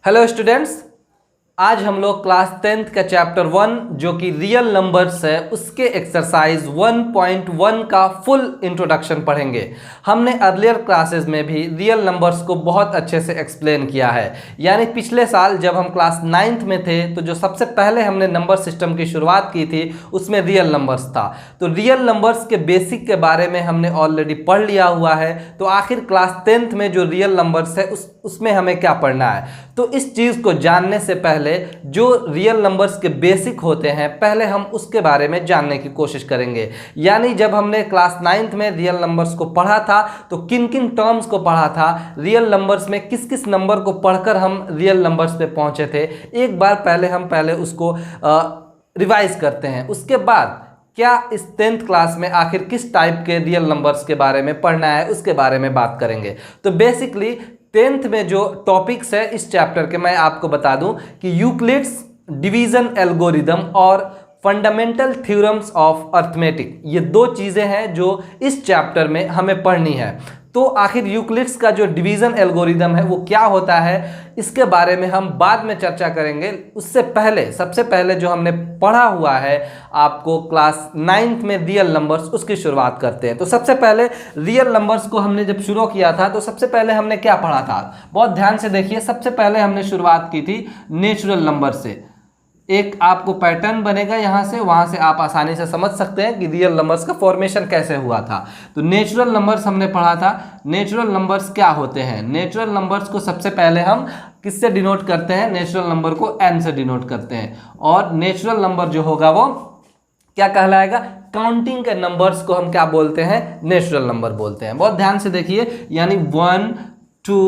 Hello students, आज हम लोग क्लास 10th का चैप्टर 1 जो कि रियल नंबर्स है उसके एक्सरसाइज 1.1 का फुल इंट्रोडक्शन पढ़ेंगे। हमने अर्लियर क्लासेस में भी रियल नंबर्स को बहुत अच्छे से एक्सप्लेन किया है। यानी पिछले साल जब हम क्लास 9th में थे तो जो सबसे पहले हमने नंबर सिस्टम की शुरुआत की थी उसमें रियल नंबर्स था। तो रियल नंबर्स के बेसिक के बारे में हमने ऑलरेडी पढ़ लिया हुआ है। तो आखिर क्लास 10th में जो रियल नंबर्स है उसमें हमें क्या पढ़ना है, तो इस चीज़ को जानने से पहले जो रियल नंबर्स के बेसिक होते हैं पहले हम उसके बारे में जानने की कोशिश करेंगे। यानी जब हमने क्लास 9th में रियल नंबर्स को पढ़ा था तो किन किन टर्म्स को पढ़ा था, रियल नंबर्स में किस किस नंबर को पढ़कर हम रियल नंबर्स पे पहुंचे थे, एक बार पहले उसको रिवाइज करते हैं। उसके बाद क्या इस 10th क्लास में आखिर किस टाइप के रियल नंबर्स के बारे में पढ़ना है उसके बारे में बात करेंगे। तो बेसिकली 10th में जो टॉपिक्स है इस चैप्टर के मैं आपको बता दूं कि यूक्लिड्स डिवीजन एल्गोरिदम और फंडामेंटल थ्योरम्स ऑफ अर्थमेटिक, ये दो चीज़ें हैं जो इस चैप्टर में हमें पढ़नी है। तो आखिर यूक्लिड्स का जो डिवीजन एल्गोरिदम है वो क्या होता है इसके बारे में हम बाद में चर्चा करेंगे। उससे पहले सबसे पहले जो हमने पढ़ा हुआ है आपको क्लास 9th में रियल नंबर्स, उसकी शुरुआत करते हैं। तो सबसे पहले रियल नंबर्स को हमने जब शुरू किया था तो सबसे पहले हमने क्या पढ़ा था, बहुत ध्यान से देखिए। सबसे पहले हमने शुरुआत की थी नेचुरल नंबर से। एक आपको पैटर्न बनेगा यहाँ से, वहाँ से आप आसानी से समझ सकते हैं कि रियल नंबर्स का फॉर्मेशन कैसे हुआ था। तो नेचुरल नंबर्स हमने पढ़ा था। नेचुरल नंबर्स क्या होते हैं, नेचुरल नंबर्स को सबसे पहले हम किससे डिनोट करते हैं, नेचुरल नंबर को n से डिनोट करते हैं। और नेचुरल नंबर जो होगा वो क्या कहलाएगा, काउंटिंग के नंबर्स को हम क्या बोलते हैं, नेचुरल नंबर बोलते हैं। बहुत ध्यान से देखिए, यानी 1 2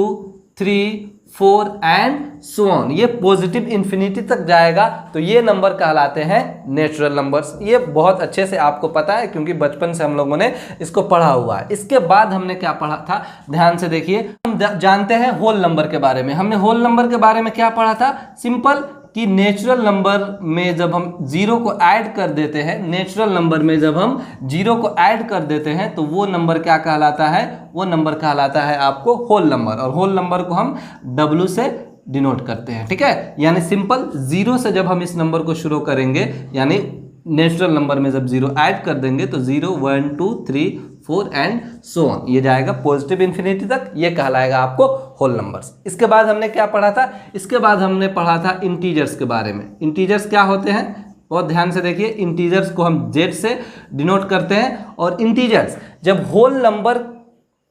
3 4 एंड सो ऑन, ये पॉजिटिव इन्फिनिटी तक जाएगा तो ये नंबर कहलाते हैं नेचुरल नंबर्स। ये बहुत अच्छे से आपको पता है क्योंकि बचपन से हम लोगों ने इसको पढ़ा हुआ है। इसके बाद हमने क्या पढ़ा था, ध्यान से देखिए। हम जानते हैं होल नंबर के बारे में। हमने होल नंबर के बारे में क्या पढ़ा था, सिंपल कि नेचुरल नंबर में जब हम जीरो को ऐड कर देते हैं, नेचुरल नंबर में जब हम जीरो को ऐड कर देते हैं तो वो नंबर क्या कहलाता है, वो नंबर कहलाता है आपको होल नंबर। और होल नंबर को हम W से डिनोट करते हैं, ठीक है। यानी सिंपल जीरो से जब हम इस नंबर को शुरू करेंगे, यानी नेचुरल नंबर में जब जीरो ऐड कर देंगे तो 0 1 2 3 4 एंड सो ऑन, ये जाएगा पॉजिटिव इन्फिनिटी तक, ये कहलाएगा आपको होल नंबर्स। इसके बाद हमने क्या पढ़ा था, इसके बाद हमने पढ़ा था इंटीजर्स के बारे में। इंटीजर्स क्या होते हैं, बहुत ध्यान से देखिए। इंटीजर्स को हम Z से डिनोट करते हैं। और इंटीजर्स जब होल नंबर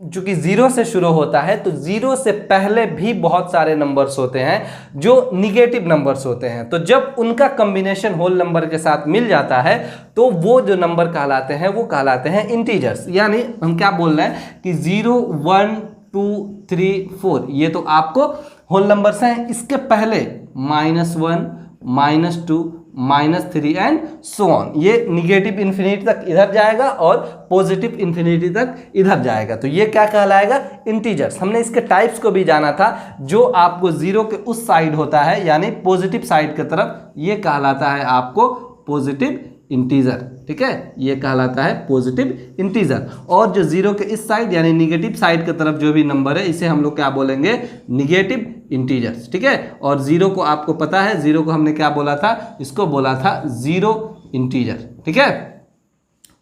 चूंकि जीरो से शुरू होता है तो जीरो से पहले भी बहुत सारे नंबर्स होते हैं जो निगेटिव नंबर्स होते हैं। तो जब उनका कॉम्बिनेशन होल नंबर के साथ मिल जाता है तो वो जो नंबर कहलाते हैं वो कहलाते हैं इंटीजर्स। यानी हम क्या बोल रहे हैं कि 0 1 2 3 4 ये तो आपको होल नंबर्स हैं। इसके पहले -1 -2 -3 एंड सो ऑन, ये निगेटिव इन्फिनिटी तक इधर जाएगा और पॉजिटिव इन्फिनिटी तक इधर जाएगा। तो ये क्या कहलाएगा, इंटीजर्स। हमने इसके टाइप्स को भी जाना था। जो आपको जीरो के उस साइड होता है यानी पॉजिटिव साइड की तरफ, ये कहलाता है आपको पॉजिटिव इंटीजर, ठीक है, ये कहलाता है पॉजिटिव इंटीजर। और जो जीरो के इस साइड यानी निगेटिव साइड की तरफ जो भी नंबर है इसे हम लोग क्या बोलेंगे, निगेटिव इंटीजर्स, ठीक है। और जीरो को आपको पता है, जीरो को हमने क्या बोला था, इसको बोला था जीरो इंटीजर, ठीक है।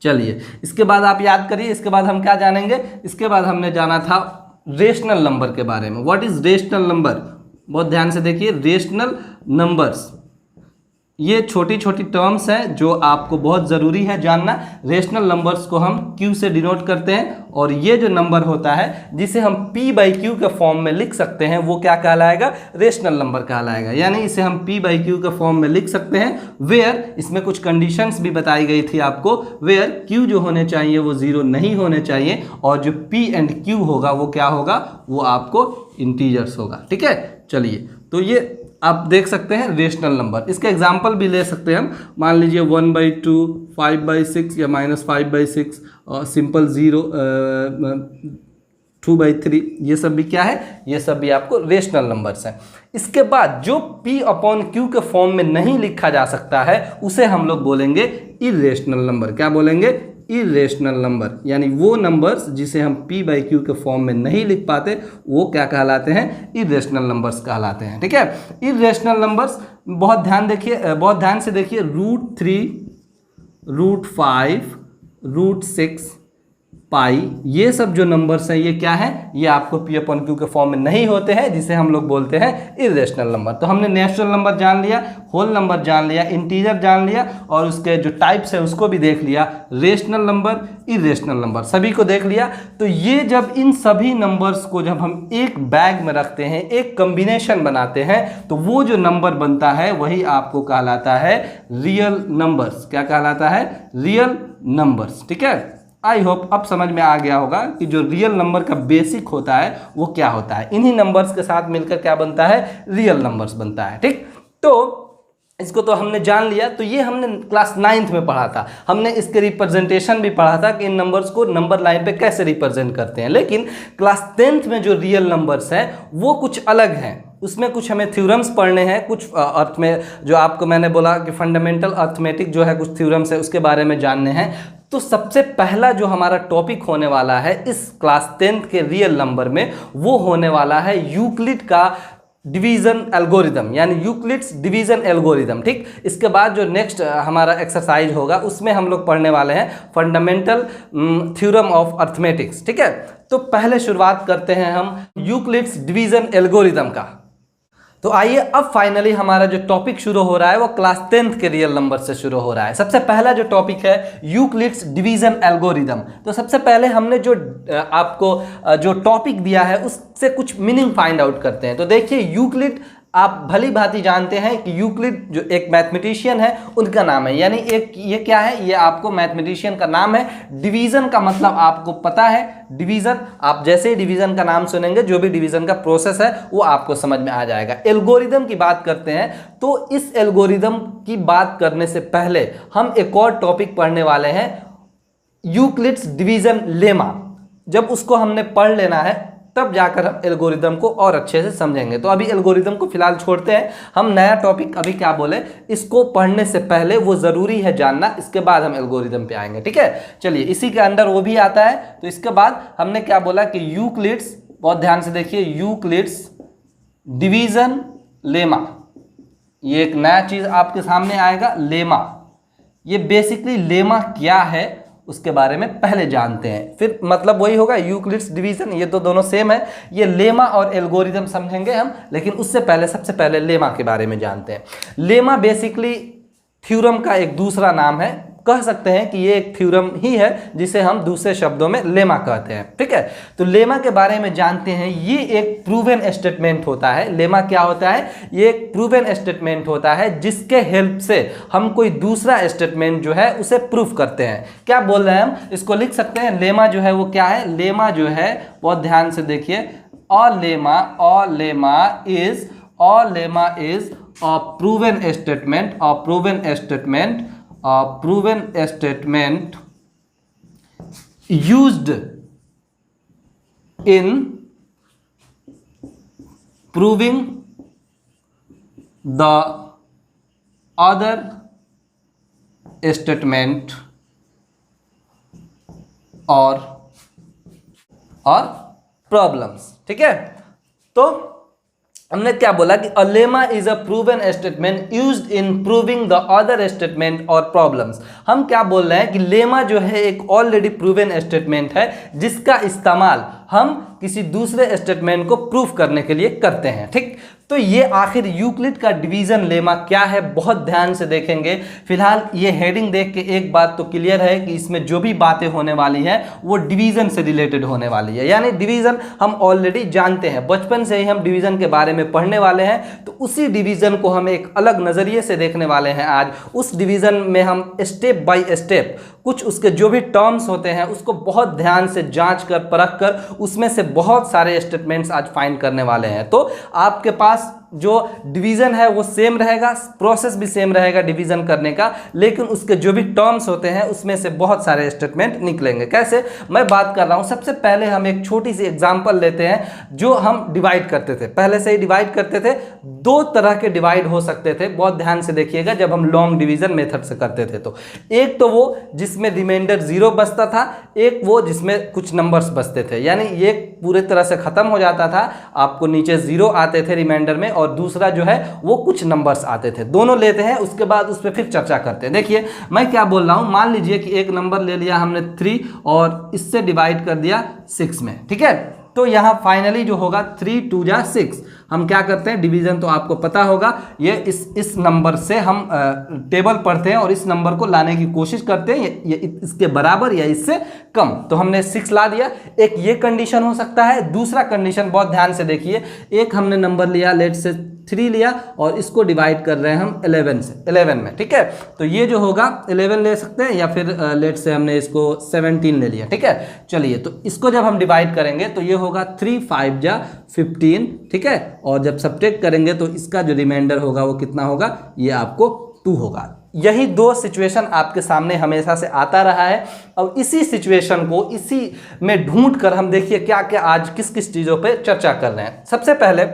चलिए इसके बाद आप याद करिए, इसके बाद हम क्या जानेंगे, इसके बाद हमने जाना था रेशनल नंबर के बारे में। व्हाट इज रेशनल नंबर, बहुत ध्यान से देखिए। रेशनल नंबर्स ये छोटी छोटी टर्म्स हैं जो आपको बहुत ज़रूरी है जानना। रेशनल नंबर्स को हम Q से डिनोट करते हैं और ये जो नंबर होता है जिसे हम P/Q के फॉर्म में लिख सकते हैं वो क्या कहलाएगा, रेशनल नंबर कहलाएगा। यानी इसे हम P/Q के फॉर्म में लिख सकते हैं वेयर, इसमें कुछ कंडीशंस भी बताई गई थी आपको, वेयर Q जो होने चाहिए वो जीरो नहीं होने चाहिए और जो P एंड Q होगा वो क्या होगा, वो आपको इंटीजर्स होगा, ठीक है। चलिए तो ये आप देख सकते हैं रेशनल नंबर। इसके एग्जाम्पल भी ले सकते हैं हम, मान लीजिए 1/2 5/6 या -5/6 और सिंपल 0 2/3, ये सब भी क्या है, ये सब भी आपको रेशनल नंबर्स हैं। इसके बाद जो P/Q के फॉर्म में नहीं लिखा जा सकता है उसे हम लोग बोलेंगे इरेशनल नंबर। क्या बोलेंगे, इरेशनल नंबर, यानी वो नंबर्स जिसे हम p/q के फॉर्म में नहीं लिख पाते वो क्या कहलाते हैं, इरेशनल नंबर्स कहलाते हैं। ठीक है, इरेशनल नंबर्स बहुत ध्यान से देखिए, √3, √5, √6, पाई, ये सब जो नंबर्स हैं ये क्या है, ये आपको p/q के फॉर्म में नहीं होते हैं, जिसे हम लोग बोलते हैं इरेशनल नंबर। तो हमने नेचुरल नंबर जान लिया, होल नंबर जान लिया, इंटीजर जान लिया, और उसके जो टाइप्स है उसको भी देख लिया, रेशनल नंबर, इरेशनल नंबर, सभी को देख लिया। तो ये जब इन सभी नंबर्स को जब हम एक बैग में रखते हैं, एक कॉम्बिनेशन बनाते हैं, तो वो जो नंबर बनता है वही आपको कहलाता है रियल नंबर्स। क्या कहलाता है, रियल नंबर्स। ठीक है, आई होप अब समझ में आ गया होगा कि जो रियल नंबर का बेसिक होता है वो क्या होता है। इन्हीं नंबर्स के साथ मिलकर क्या बनता है, रियल नंबर्स बनता है। ठीक, तो इसको तो हमने जान लिया। तो ये हमने क्लास 9th में पढ़ा था, हमने इसके रिप्रेजेंटेशन भी पढ़ा था कि इन नंबर्स को नंबर लाइन पे कैसे रिप्रेजेंट करते हैं। लेकिन क्लास 10th में जो रियल नंबर्स हैं वो कुछ अलग हैं, उसमें कुछ हमें थ्योरम्स पढ़ने हैं, कुछ अर्थ में जो आपको मैंने बोला कि फंडामेंटल अर्थमेटिक जो है कुछ थ्योरम्स है उसके बारे में जानने हैं। तो सबसे पहला जो हमारा टॉपिक होने वाला है इस क्लास 10th के रियल नंबर में वो होने वाला है यूक्लिड का डिवीजन एल्गोरिदम, यानी यूक्लिड्स डिवीजन एल्गोरिदम। ठीक, इसके बाद जो नेक्स्ट हमारा एक्सरसाइज होगा उसमें हम लोग पढ़ने वाले हैं फंडामेंटल थ्योरम ऑफ अर्थमेटिक्स। ठीक है, तो पहले शुरुआत करते हैं हम यूक्लिड्स डिवीजन एल्गोरिदम का। तो आइए अब फाइनली हमारा जो टॉपिक शुरू हो रहा है वो क्लास 10th के रियल नंबर से शुरू हो रहा है। सबसे पहला जो टॉपिक है यूक्लिड्स डिवीजन एल्गोरिदम। तो सबसे पहले हमने जो आपको जो टॉपिक दिया है उससे कुछ मीनिंग फाइंड आउट करते हैं। तो देखिए, यूक्लिड आप भली भांति जानते हैं कि यूक्लिड जो एक मैथमेटिशियन है उनका नाम है, यानी एक ये क्या है, ये आपको मैथमेटिशियन का नाम है। डिवीजन का मतलब आपको पता है, डिवीजन आप जैसे ही डिवीजन का नाम सुनेंगे जो भी डिवीजन का प्रोसेस है वो आपको समझ में आ जाएगा। एल्गोरिदम की बात करते हैं, तो इस एल्गोरिदम की बात करने से पहले हम एक और टॉपिक पढ़ने वाले हैं, यूक्लिड्स डिवीजन लेमा। जब उसको हमने पढ़ लेना है तब जाकर हम एल्गोरिदम को और अच्छे से समझेंगे। तो अभी एल्गोरिदम को फिलहाल छोड़ते हैं, हम नया टॉपिक अभी क्या बोले, इसको पढ़ने से पहले वो ज़रूरी है जानना, इसके बाद हम एल्गोरिदम पे आएंगे। ठीक है, चलिए, इसी के अंदर वो भी आता है। तो इसके बाद हमने क्या बोला कि यूक्लिड्स, बहुत ध्यान से देखिए, यूक्लिड्स डिवीजन लेमा, ये एक नया चीज़ आपके सामने आएगा, लेमा। ये बेसिकली लेमा क्या है उसके बारे में पहले जानते हैं, फिर मतलब वही होगा यूक्लिड्स डिवीजन, ये तो दोनों सेम है। ये लेमा और एल्गोरिदम समझेंगे हम, लेकिन उससे पहले सबसे पहले लेमा के बारे में जानते हैं। लेमा बेसिकली थ्योरम का एक दूसरा नाम है, कह सकते हैं कि ये एक थ्योरम ही है जिसे हम दूसरे शब्दों में लेमा कहते हैं। ठीक है, तो लेमा के बारे में जानते हैं। ये एक प्रूवन स्टेटमेंट होता है। लेमा क्या होता है, ये एक प्रूवन स्टेटमेंट होता है जिसके हेल्प से हम कोई दूसरा स्टेटमेंट जो है उसे प्रूफ करते हैं। क्या बोल रहे हैं हम, इसको लिख सकते हैं। लेमा जो है वो क्या है, लेमा जो है बहुत ध्यान से देखिए, lemma is a proven statement used in proving the other statement or problems। ठीक है, तो हमने क्या बोला कि a lemma is a proven statement used in proving the other statement or problems। हम क्या बोल रहे हैं कि लेमा जो है एक ऑलरेडी प्रूवन स्टेटमेंट है जिसका इस्तेमाल हम किसी दूसरे स्टेटमेंट को प्रूफ करने के लिए करते हैं। ठीक, तो ये आखिर यूक्लिड का डिवीजन लेमा क्या है बहुत ध्यान से देखेंगे। फिलहाल ये हेडिंग देख के एक बात तो क्लियर है कि इसमें जो भी बातें होने वाली हैं वो डिवीजन से रिलेटेड होने वाली है। यानी डिवीजन हम ऑलरेडी जानते हैं, बचपन से ही हम डिवीजन के बारे में पढ़ने वाले हैं, तो उसी डिवीजन को हम एक अलग नज़रिए से देखने वाले हैं आज। उस डिवीजन में हम स्टेप बाय स्टेप कुछ उसके जो भी टर्म्स होते हैं उसको बहुत ध्यान से जांच कर परख कर उसमें से बहुत सारे स्टेटमेंट्स आज फाइंड करने वाले हैं। तो आपके पास जो डिवीज़न है वो सेम रहेगा, प्रोसेस भी सेम रहेगा डिवीज़न करने का, लेकिन उसके जो भी टर्म्स होते हैं उसमें से बहुत सारे स्टेटमेंट निकलेंगे। कैसे, मैं बात कर रहा हूँ, सबसे पहले हम एक छोटी सी एग्जांपल लेते हैं। जो हम डिवाइड करते थे, पहले से ही डिवाइड करते थे, दो तरह के डिवाइड हो सकते थे, बहुत ध्यान से देखिएगा जब हम लॉन्ग डिवीज़न मेथड से करते थे। तो एक तो वो जिसमें रिमाइंडर 0 बचता था, एक वो जिसमें कुछ नंबर्स बचते थे, यानी ये पूरे तरह से ख़त्म हो जाता था, आपको नीचे 0 आते थे रिमाइंडर में, और दूसरा जो है वो कुछ नंबर्स आते थे। दोनों लेते हैं, उसके बाद उस पर फिर चर्चा करते हैं। देखिए मैं क्या बोल रहा हूँ, मान लीजिए कि एक नंबर ले लिया हमने 3 और इससे डिवाइड कर दिया 6 में, ठीक है। तो यहाँ फाइनली जो होगा 3 2 जा 6, हम क्या करते हैं, डिवीजन तो आपको पता होगा, ये इस नंबर से हम टेबल पढ़ते हैं और इस नंबर को लाने की कोशिश करते हैं, ये इसके बराबर या इससे कम। तो हमने 6 ला दिया। एक ये कंडीशन हो सकता है। दूसरा कंडीशन बहुत ध्यान से देखिए, एक हमने नंबर लिया, लेट से 3 लिया और इसको डिवाइड कर रहे हैं हम 11 में, ठीक है। तो ये जो होगा 11 ले सकते हैं, या फिर लेट से हमने इसको 17 ले लिया, ठीक है। चलिए, तो इसको जब हम डिवाइड करेंगे तो ये होगा 3 5 जा 15, ठीक है। और जब सब्ट्रैक्ट करेंगे तो इसका जो रिमाइंडर होगा वो कितना होगा, ये आपको 2 होगा। यही दो सिचुएशन आपके सामने हमेशा से आता रहा है, और इसी सिचुएशन को इसी में ढूंढ कर हम देखिए क्या क्या आज किस किस चीज़ों पे चर्चा कर रहे हैं। सबसे पहले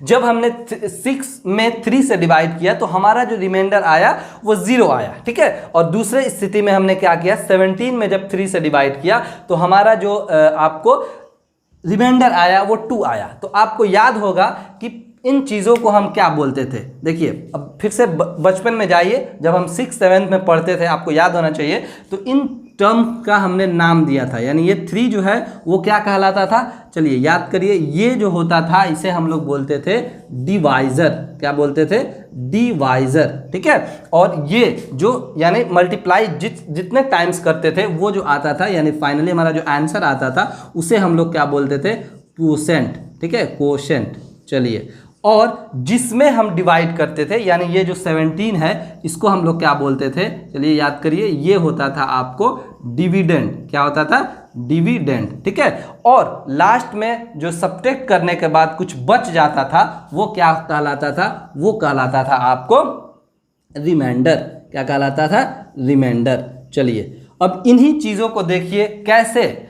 जब हमने 6 में 3 से डिवाइड किया तो हमारा जो रिमाइंडर आया वो 0 आया, ठीक है। और दूसरे स्थिति में हमने क्या किया, 17 में जब 3 से डिवाइड किया तो हमारा जो आपको रिमाइंडर आया वो 2 आया। तो आपको याद होगा कि इन चीज़ों को हम क्या बोलते थे। देखिए अब फिर से बचपन में जाइए, जब हम 6th 7th में पढ़ते थे, आपको याद होना चाहिए, तो इन टर्म का हमने नाम दिया था, यानी ये 3 जो है वो क्या कहलाता था, चलिए याद करिए, ये जो होता था इसे हम लोग बोलते थे डिवाइजर। क्या बोलते थे, डिवाइजर, ठीक है। और ये जो यानी मल्टीप्लाई जितने टाइम्स करते थे वो जो आता था, यानी फाइनली हमारा जो आंसर आता था उसे हम लोग क्या बोलते थे, क्वोशेंट, ठीक है, क्वोशेंट। चलिए, और जिसमें हम डिवाइड करते थे, यानी ये जो 17 है इसको हम लोग क्या बोलते थे, चलिए याद करिए, ये होता था आपको डिविडेंड। क्या होता था, डिविडेंड, ठीक है। और लास्ट में जो सब्ट्रैक्ट करने के बाद कुछ बच जाता था वो क्या कहलाता था, वो कहलाता था आपको रिमाइंडर। क्या कहलाता था, रिमाइंडर। चलिए, अब इन्हीं चीज़ों को देखिए कैसे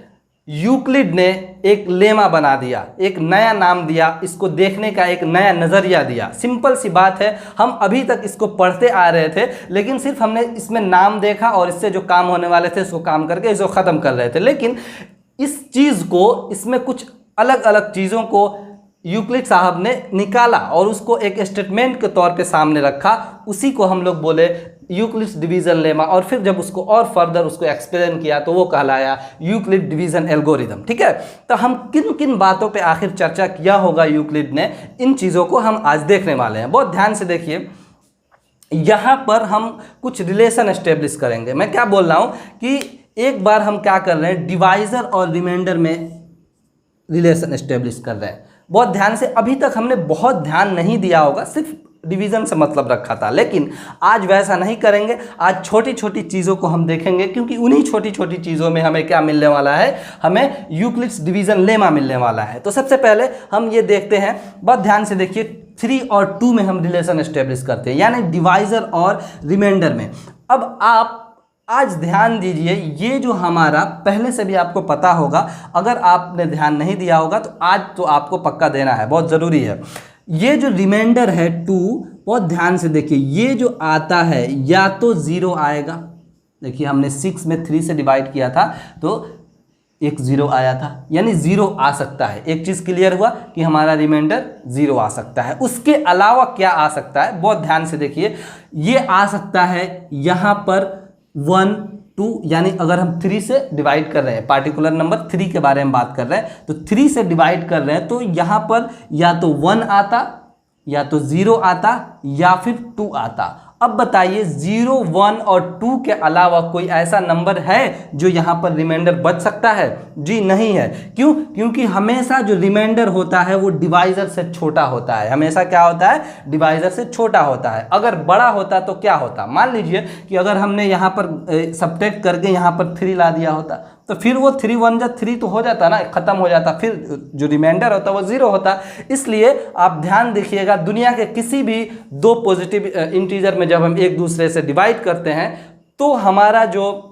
यूक्लिड ने एक लेमा बना दिया, एक नया नाम दिया, इसको देखने का एक नया नज़रिया दिया। सिंपल सी बात है, हम अभी तक इसको पढ़ते आ रहे थे, लेकिन सिर्फ हमने इसमें नाम देखा और इससे जो काम होने वाले थे उसको काम करके इसको ख़त्म कर रहे थे। लेकिन इस चीज़ को, इसमें कुछ अलग अलग चीज़ों को यूक्लिड साहब ने निकाला और उसको एक स्टेटमेंट के तौर पे सामने रखा। उसी को हम लोग बोले यूक्लिड्स डिवीज़न लेमा, और फिर जब उसको और फर्दर उसको एक्सप्लेन किया तो वो कहलाया यूक्लिड डिवीज़न एल्गोरिदम, ठीक है। तो हम किन किन बातों पे आखिर चर्चा किया होगा यूक्लिड ने, इन चीज़ों को हम आज देखने वाले हैं। बहुत ध्यान से देखिए, यहाँ पर हम कुछ रिलेशन एस्टेब्लिश करेंगे। मैं क्या बोल रहा हूँ कि एक बार हम क्या कर रहे हैं, डिवाइज़र और रिमाइंडर में रिलेशन एस्टेब्लिश कर रहे हैं। बहुत ध्यान से, अभी तक हमने बहुत ध्यान नहीं दिया होगा, सिर्फ डिवीज़न से मतलब रखा था, लेकिन आज वैसा नहीं करेंगे। आज छोटी छोटी चीज़ों को हम देखेंगे, क्योंकि उन्हीं छोटी छोटी चीज़ों में हमें क्या मिलने वाला है, हमें यूक्लिड्स डिवीज़न लेमा मिलने वाला है। तो सबसे पहले हम ये देखते हैं, बहुत ध्यान से देखिए, 3 और 2 में हम रिलेशन एस्टेब्लिश करते हैं, यानी डिवाइज़र और रिमाइंडर में। अब आप आज ध्यान दीजिए, ये जो हमारा पहले से भी आपको पता होगा, अगर आपने ध्यान नहीं दिया होगा तो आज तो आपको पक्का देना है, बहुत ज़रूरी है। ये जो रिमाइंडर है 2, बहुत ध्यान से देखिए, ये जो आता है या तो 0 आएगा। देखिए हमने 6 में 3 से डिवाइड किया था तो एक 0 आया था, यानी 0 आ सकता है। एक चीज़ क्लियर हुआ कि हमारा रिमाइंडर 0 आ सकता है। उसके अलावा क्या आ सकता है, बहुत ध्यान से देखिए, ये आ सकता है यहाँ पर 1 2, यानी अगर हम 3 से डिवाइड कर रहे हैं, पार्टिकुलर नंबर 3 के बारे में बात कर रहे हैं, तो 3 से डिवाइड कर रहे हैं तो यहाँ पर या तो 1 आता, या तो 0 आता, या फिर 2 आता। अब बताइए 0, 1 और 2 के अलावा कोई ऐसा नंबर है जो यहाँ पर रिमाइंडर बच सकता है? जी नहीं है। क्यों? क्योंकि हमेशा जो रिमाइंडर होता है वो डिवाइजर से छोटा होता है। हमेशा क्या होता है? डिवाइजर से छोटा होता है। अगर बड़ा होता तो क्या होता? मान लीजिए कि अगर हमने यहाँ पर सब्ट्रैक्ट करके यहाँ पर 3 ला दिया होता तो फिर वो 3 1 जा 3 तो हो जाता ना, खत्म हो जाता, फिर जो रिमाइंडर होता वो 0 होता। इसलिए आप ध्यान देखिएगा, दुनिया के किसी भी दो पॉजिटिव इंटीजर में जब हम एक दूसरे से डिवाइड करते हैं तो हमारा जो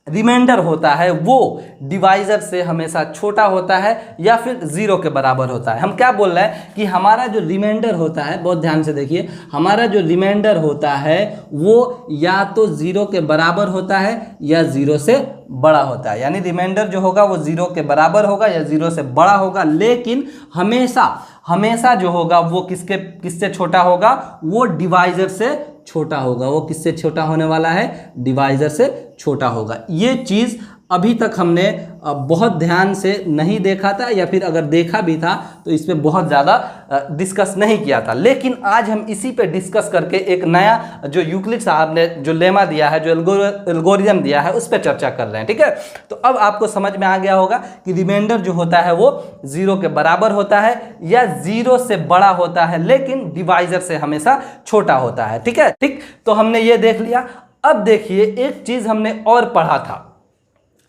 रिमाइंडर होता है वो डिवाइजर से हमेशा छोटा होता है या फिर 0 के बराबर होता है। हम क्या बोल रहे हैं कि हमारा जो रिमाइंडर होता है, बहुत ध्यान से देखिए, हमारा जो रिमाइंडर होता है वो या तो 0 के बराबर होता है या 0 से बड़ा होता है। यानी रिमाइंडर जो होगा वो 0 के बराबर होगा या 0 से बड़ा होगा, लेकिन हमेशा जो होगा वो किससे छोटा होगा, वो डिवाइजर से छोटा होगा। वो किससे छोटा होने वाला है, डिवाइजर से छोटा होगा। ये चीज़ अभी तक हमने बहुत ध्यान से नहीं देखा था, या फिर अगर देखा भी था तो इस पे बहुत ज़्यादा डिस्कस नहीं किया था। लेकिन आज हम इसी पे डिस्कस करके एक नया जो यूक्लिड साहब ने जो लेमा दिया है, जो एल्गोरिदम दिया है, उस पर चर्चा कर रहे हैं। ठीक है, तो अब आपको समझ में आ गया होगा कि रिमाइंडर जो होता है वो 0 के बराबर होता है या 0 से बड़ा होता है, लेकिन डिवाइजर से हमेशा छोटा होता है। ठीक है, ठीक, तो हमने ये देख लिया। अब देखिए, एक चीज़ हमने और पढ़ा था,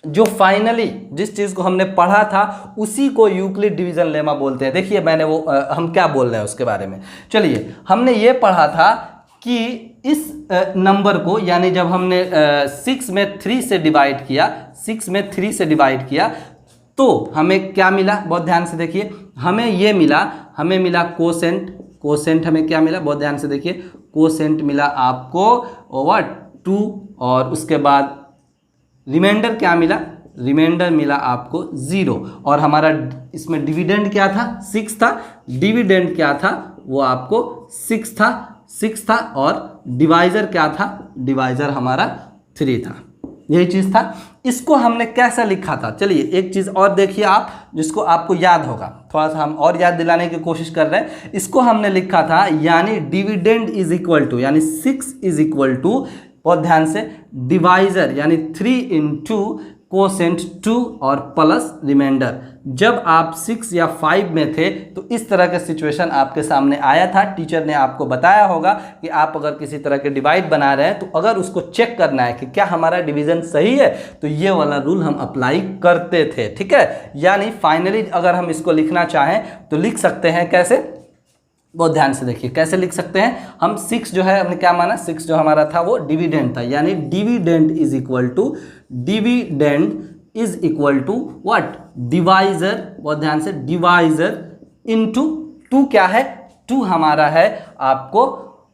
जो फाइनली जिस चीज़ को हमने पढ़ा था उसी को यूक्लिड डिवीजन लेमा बोलते हैं। देखिए मैंने वो हम क्या बोल रहे हैं उसके बारे में। चलिए, हमने ये पढ़ा था कि इस नंबर को, यानी जब हमने 6 में 3 से डिवाइड किया, 6 में 3 से डिवाइड किया तो हमें क्या मिला, बहुत ध्यान से देखिए, हमें ये मिला, हमें मिला कोसेंट हमें क्या मिला, बहुत ध्यान से देखिए, कोसेंट मिला आपको ओवर 2, और उसके बाद रिमाइंडर क्या मिला, रिमाइंडर मिला आपको 0, और हमारा इसमें डिविडेंड क्या था, 6 था। डिविडेंड क्या था, वो आपको 6 था, और डिवाइजर क्या था, डिवाइजर हमारा 3 था। यही चीज़ था। इसको हमने कैसे लिखा था, चलिए एक चीज़ और देखिए आप, जिसको आपको याद होगा, थोड़ा सा हम और याद दिलाने की कोशिश कर रहे हैं। इसको हमने लिखा था, यानी डिविडेंड इज इक्वल टू, यानी 6 इज इक्वल टू, बहुत ध्यान से, डिवाइजर यानी 3 इंटू कोसेंट 2 और प्लस रिमाइंडर। जब आप 6 या 5 में थे तो इस तरह का सिचुएशन आपके सामने आया था। टीचर ने आपको बताया होगा कि आप अगर किसी तरह के डिवाइड बना रहे हैं तो अगर उसको चेक करना है कि क्या हमारा डिवीजन सही है, तो ये वाला रूल हम अप्लाई करते थे। ठीक है, यानी फाइनली अगर हम इसको लिखना चाहें तो लिख सकते हैं कैसे, बहुत ध्यान से देखिए कैसे लिख सकते हैं हम। 6 जो है हमने क्या माना, 6 जो हमारा था वो डिविडेंड था, यानी dividend is equal to what, divisor, बहुत ध्यान से, डिवाइजर इनटू 2 क्या है, 2 हमारा है आपको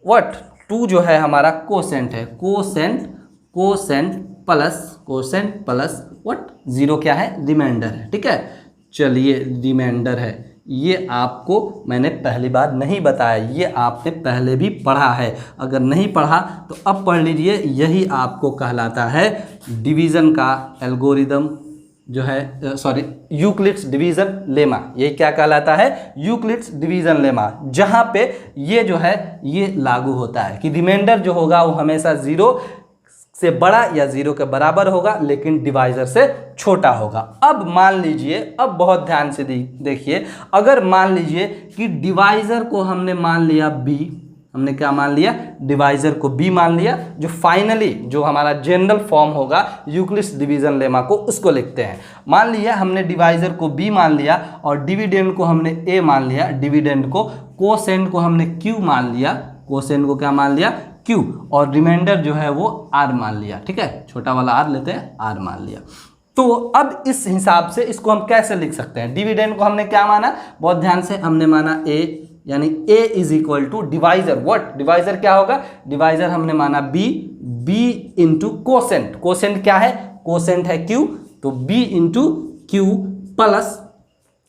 व्हाट, 2 जो है हमारा कोसेंट है, कोसेंट प्लस व्हाट, 0 क्या है, रिमाइंडर है। ठीक है, चलिए रिमाइंडर है, ये आपको मैंने पहली बार नहीं बताया, ये आपने पहले भी पढ़ा है। अगर नहीं पढ़ा तो अब पढ़ लीजिए। यही आपको कहलाता है डिवीज़न का एल्गोरिदम, जो है यूक्लिड्स डिवीज़न लेमा। ये क्या कहलाता है, यूक्लिड्स डिवीज़न लेमा, जहाँ पे ये जो है ये लागू होता है कि रिमाइंडर जो होगा वो हमेशा 0 से बड़ा या 0 के बराबर होगा, लेकिन डिवाइजर से छोटा होगा। अब मान लीजिए, अब बहुत ध्यान से देखिए, अगर मान लीजिए कि डिवाइजर को हमने मान लिया b, हमने क्या मान लिया, डिवाइजर को b मान लिया, जो फाइनली जो हमारा जनरल फॉर्म होगा यूक्लिड्स डिवीजन लेमा को, उसको लिखते हैं। मान लिया हमने डिवाइजर को b मान लिया और डिविडेंड को हमने a मान लिया, डिविडेंड को, कोसेंट को हमने q मान लिया, कोसेंट को क्या मान लिया, q, और रिमाइंडर जो है वो r मान लिया। ठीक है, छोटा वाला r लेते हैं, r मान लिया। तो अब इस हिसाब से इसको हम कैसे लिख सकते हैं, डिविडेंड को हमने क्या माना, बहुत ध्यान से, हमने माना a, यानी a is equal to divisor, what, divisor क्या होगा, डिवाइजर हमने माना b इंटू कोसेंट, कोसेंट क्या है, कोसेंट है q, तो b into q plus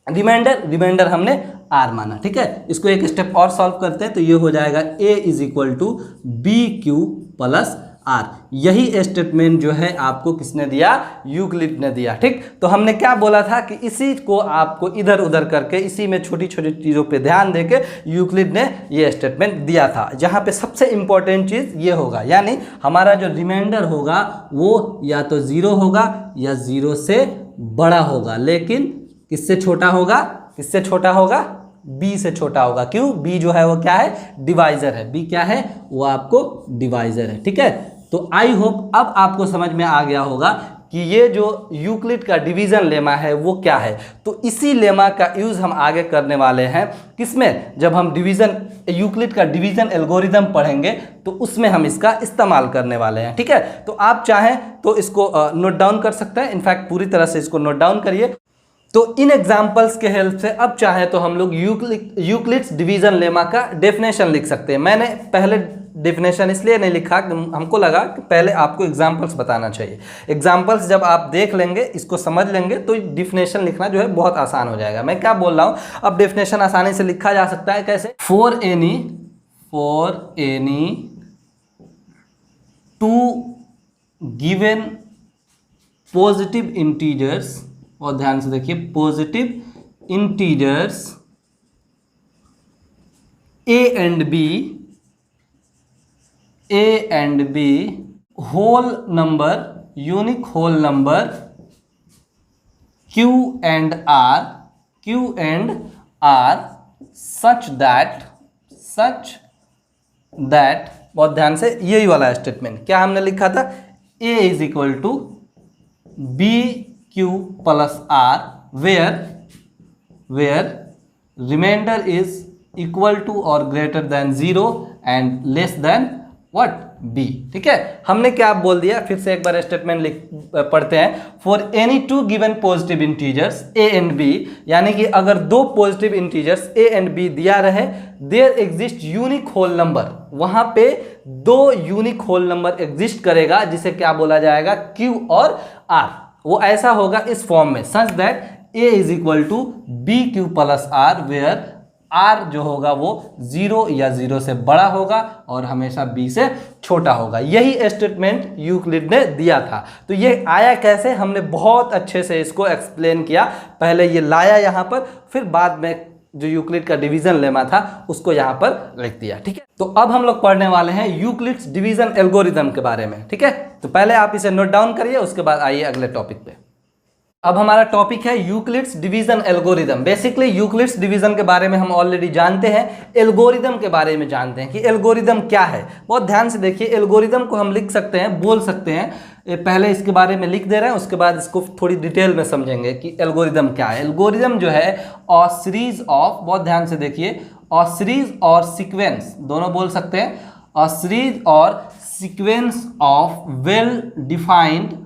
reminder हमने r माना। ठीक है, इसको एक स्टेप और सॉल्व करते हैं तो ये हो जाएगा a is equal to B Q plus r। यही स्टेटमेंट जो है आपको किसने दिया, यूक्लिड ने दिया। ठीक, तो हमने क्या बोला था कि इसी को आपको इधर उधर करके, इसी में छोटी छोटी चीज़ों पे ध्यान देके यूक्लिड ने ये स्टेटमेंट दिया था, जहाँ पे सबसे इंपॉर्टेंट चीज़ ये होगा, यानी हमारा जो रिमाइंडर होगा वो या तो 0 होगा या 0 से बड़ा होगा, लेकिन किससे छोटा होगा, किससे छोटा होगा, b से छोटा होगा। क्यों, b जो है वो क्या है, डिवाइजर है, b क्या है, वो आपको डिवाइजर है। ठीक है, तो आई होप अब आपको समझ में आ गया होगा कि ये जो यूक्लिड का डिवीज़न लेमा है वो क्या है। तो इसी लेमा का यूज़ हम आगे करने वाले हैं किसमें, जब हम यूक्लिड का डिवीज़न एल्गोरिदम पढ़ेंगे तो उसमें हम इसका इस्तेमाल करने वाले हैं। ठीक है, तो आप चाहें तो इसको नोट डाउन कर सकते हैं, इनफैक्ट पूरी तरह से इसको नोट डाउन करिए। तो इन एग्जाम्पल्स के हेल्प से अब चाहे तो हम लोग यूक्लिड्स डिवीज़न लेमा का डेफिनेशन लिख सकते हैं। मैंने पहले डेफिनेशन इसलिए नहीं लिखा कि हमको लगा कि पहले आपको एग्जाम्पल्स बताना चाहिए। एग्जाम्पल्स जब आप देख लेंगे, इसको समझ लेंगे, तो डेफिनेशन लिखना जो है बहुत आसान हो जाएगा। मैं क्या बोल रहा हूँ, अब डेफिनेशन आसानी से लिखा जा सकता है कैसे, for any two given positive integers, और ध्यान से देखिए positive integers a and b whole number, unique whole number q and r such that बहुत ध्यान से यही वाला स्टेटमेंट क्या हमने लिखा था, a is equal to B Q plus R where remainder is equal to और greater than 0 and less than what B. ठीक है, हमने क्या बोल दिया, फिर से एक बार स्टेटमेंट पढ़ते हैं। For any two given positive integers A and B, यानी कि अगर दो positive integers A and B दिया रहे, there exist unique whole number, वहां पे दो यूनिक होल नंबर एग्जिस्ट करेगा जिसे क्या बोला जाएगा, क्यू और आर। वो ऐसा होगा इस फॉर्म में, such that A is equal to B Q plus R, where R जो होगा वो 0 या 0 से बड़ा होगा और हमेशा b से छोटा होगा। यही स्टेटमेंट यूक्लिड ने दिया था। तो ये आया कैसे, हमने बहुत अच्छे से इसको एक्सप्लेन किया। पहले ये लाया यहाँ पर, फिर बाद में जो यूक्लिड का डिवीजन लेमा था उसको यहाँ पर लिख दिया। ठीक है, तो अब हम लोग पढ़ने वाले हैं यूक्लिड्स डिवीजन एल्गोरिदम के बारे में। ठीक है, तो पहले आप इसे नोट डाउन करिए, उसके बाद आइए अगले टॉपिक पे। अब हमारा टॉपिक है Euclid's division algorithm. Basically Euclid's division के बारे में हम ऑलरेडी जानते हैं, एल्गोरिदम के बारे में जानते हैं कि एल्गोरिदम क्या है। बहुत ध्यान से देखिए, एल्गोरिदम को हम लिख सकते हैं, बोल सकते हैं। पहले इसके बारे में लिख दे रहे हैं, उसके बाद इसको थोड़ी डिटेल में समझेंगे कि एल्गोरिदम क्या है। एल्गोरिदम जो है और सीरीज ऑफ, बहुत ध्यान से देखिए, और सीरीज और सीक्वेंस दोनों बोल सकते हैं, और सीरीज और sequence of well defined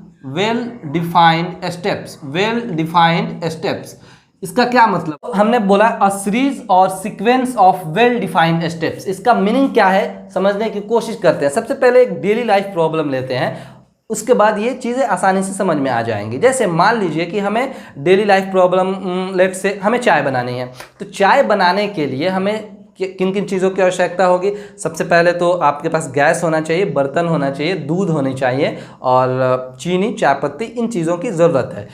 steps. इसका क्या मतलब, हमने बोला अ सीरीज और sequence of well defined steps. इसका मीनिंग क्या है समझने की कोशिश करते हैं। सबसे पहले एक डेली लाइफ प्रॉब्लम लेते हैं, उसके बाद ये चीज़ें आसानी से समझ में आ जाएंगी। जैसे मान लीजिए कि हमें डेली लाइफ प्रॉब्लम, लेट से हमें चाय बनानी है, तो चाय बनाने के लिए हमें किन किन चीज़ों की आवश्यकता होगी। सबसे पहले तो आपके पास गैस होना चाहिए, बर्तन होना चाहिए, दूध होनी चाहिए, और चीनी, चाय पत्ती, इन चीज़ों की ज़रूरत है।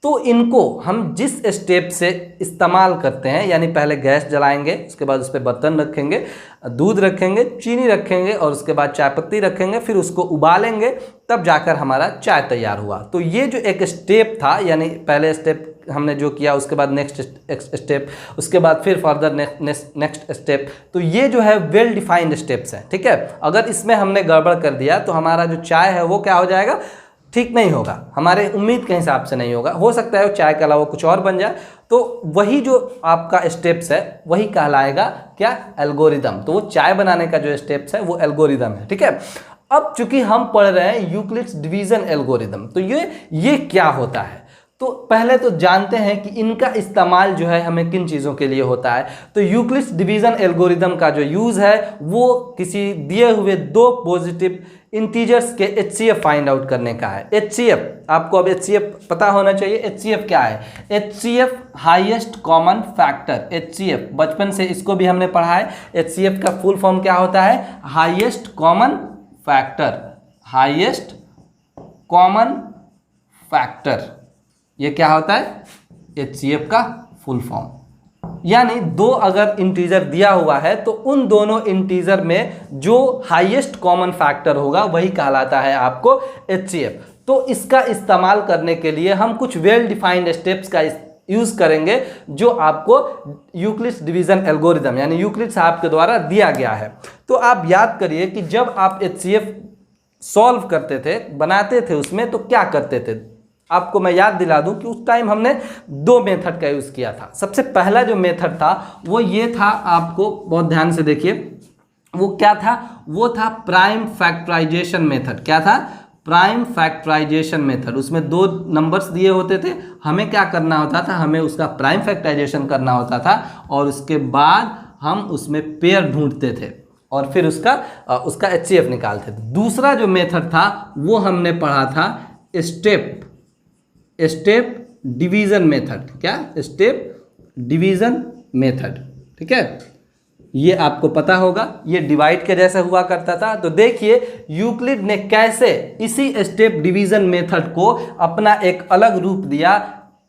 तो इनको हम जिस स्टेप से इस्तेमाल करते हैं, यानी पहले गैस जलाएंगे, उसके बाद उस पर बर्तन रखेंगे, दूध रखेंगे, चीनी रखेंगे, और उसके बाद चाय पत्ती रखेंगे, फिर उसको उबालेंगे, तब जाकर हमारा चाय तैयार हुआ। तो ये जो एक स्टेप था, यानी पहले स्टेप हमने जो किया, उसके बाद नेक्स्ट स्टेप, उसके बाद फिर फर्दर नेक्स्ट स्टेप, तो ये जो है वेल डिफाइंड स्टेप्स हैं। ठीक है, अगर इसमें हमने गड़बड़ कर दिया तो हमारा जो चाय है वो क्या हो जाएगा, ठीक नहीं होगा, हमारे उम्मीद के हिसाब से नहीं होगा, हो सकता है चाय के अलावा कुछ और बन जाए। तो वही जो आपका स्टेप्स है वही कहलाएगा क्या, एल्गोरिदम। तो वो चाय बनाने का जो स्टेप्स है वो एल्गोरिदम है। ठीक है, अब चूंकि हम पढ़ रहे हैं यूक्लिड्स डिवीजन एल्गोरिदम, तो ये क्या होता है, तो पहले तो जानते हैं कि इनका इस्तेमाल जो है हमें किन चीज़ों के लिए होता है। तो यूक्लिड्स डिवीजन एल्गोरिदम का जो यूज़ है वो किसी दिए हुए दो पॉजिटिव इंटीजर्स के HCF फाइंड आउट करने का है। HCF, आपको अब HCF पता होना चाहिए। HCF क्या है, HCF highest common factor. HCF बचपन से इसको भी हमने पढ़ा है। HCF का फुल फॉर्म क्या होता है, highest common factor. Highest common factor, ये क्या होता है, HCF का फुल फॉर्म। यानी दो अगर इंटीजर दिया हुआ है तो उन दोनों इंटीजर में जो हाईएस्ट कॉमन फैक्टर होगा वही कहलाता है आपको HCF। तो इसका इस्तेमाल करने के लिए हम कुछ वेल डिफाइंड स्टेप्स का यूज़ करेंगे जो आपको यूक्लिड्स डिवीजन एल्गोरिदम यानी यूक्लिड साहब के द्वारा दिया गया है। तो आप याद करिए कि जब आप HCF सॉल्व करते थे, बनाते थे उसमें, तो क्या करते थे, आपको मैं याद दिला दूं कि उस टाइम हमने दो मेथड का यूज़ किया था। सबसे पहला जो मेथड था वो ये था, आपको बहुत ध्यान से देखिए, वो क्या था, वो था प्राइम फैक्टराइजेशन मेथड। क्या था? Prime factorization method. उसमें दो नंबर्स दिए होते थे, हमें क्या करना होता था, हमें उसका प्राइम फैक्टराइजेशन करना होता था और उसके बाद हम उसमें पेयर ढूंढते थे और फिर उसका HCF निकालते थे। दूसरा जो मेथड था वो हमने पढ़ा था स्टेप डिवीजन मेथड। क्या? Step division method. ठीक है, ये आपको पता होगा, ये डिवाइड के जैसे हुआ करता था। तो देखिए यूक्लिड ने कैसे इसी स्टेप डिवीजन मेथड को अपना एक अलग रूप दिया,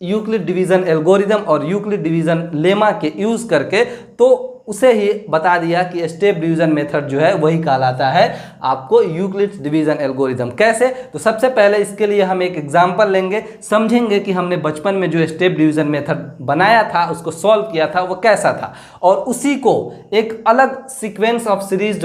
यूक्लिड डिवीजन एल्गोरिदम और यूक्लिड डिवीजन लेमा के यूज करके। तो उसे ही बता दिया कि स्टेप डिवीजन मेथड जो है वही कहलाता है आपको यूक्लिड डिवीजन एल्गोरिदम। कैसे? तो सबसे पहले इसके लिए हम एक एग्जांपल लेंगे, समझेंगे कि हमने बचपन में जो स्टेप डिवीजन मेथड बनाया था, उसको सॉल्व किया था, वो कैसा था, और उसी को एक अलग सीक्वेंस ऑफ सीरीज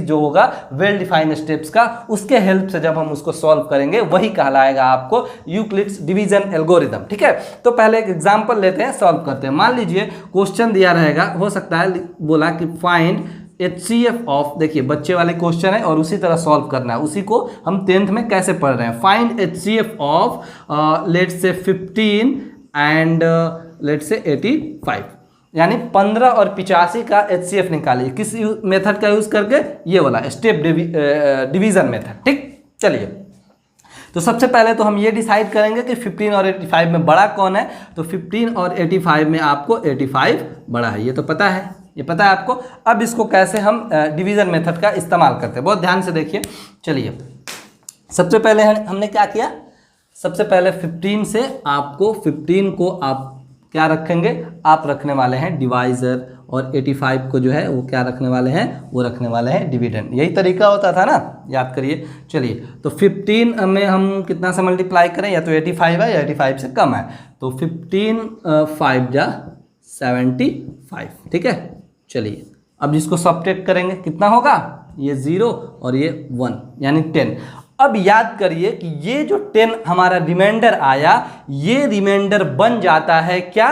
जो होगा वेल डिफाइंड स्टेप्स का, उसके हेल्प से जब हम उसको सॉल्व करेंगे वही कहलाएगा आपको यूक्लिड डिवीजन एल्गोरिदम। ठीक है, तो पहले एक एग्जांपल लेते हैं, सॉल्व करते हैं। मान लीजिए क्वेश्चन दिया रहेगा, हो सकता है बोला कि फाइंड HCF ऑफ, देखिए बच्चे वाले क्वेश्चन है और उसी तरह सॉल्व करना है, उसी को हम 10th में कैसे पढ़ रहे हैं। Find HCF of let's say 15 and let's say 85, यानी 15 और 85 का HCF निकालिए। किस मेथड का यूज करके? ये वाला स्टेप डिवीजन मेथड। ठीक, चलिए, तो सबसे पहले तो हम ये डिसाइड करेंगे कि 15 और 85 में बड़ा कौन है। तो 15 और 85 में आपको 85 बड़ा है, ये तो पता है, ये पता है आपको। अब इसको कैसे हम डिवीजन मेथड का इस्तेमाल करते हैं, बहुत ध्यान से देखिए। चलिए, सबसे पहले हमने क्या किया, सबसे पहले 15 से आपको 15 को आप क्या रखेंगे, आप रखने वाले हैं डिवाइजर, और 85 को जो है वो क्या रखने वाले हैं, वो रखने वाले हैं डिविडेंड। यही तरीका होता था ना, याद करिए। चलिए, तो 15 में हम कितना से मल्टीप्लाई करें, या तो 85 है या 85 से कम है, तो 15 5 जा 75। ठीक है, चलिए अब जिसको सब्ट्रैक्ट करेंगे कितना होगा, ये 0 और ये 1 यानी 10। अब याद करिए कि ये जो 10 हमारा रिमाइंडर आया, ये रिमाइंडर बन जाता है क्या,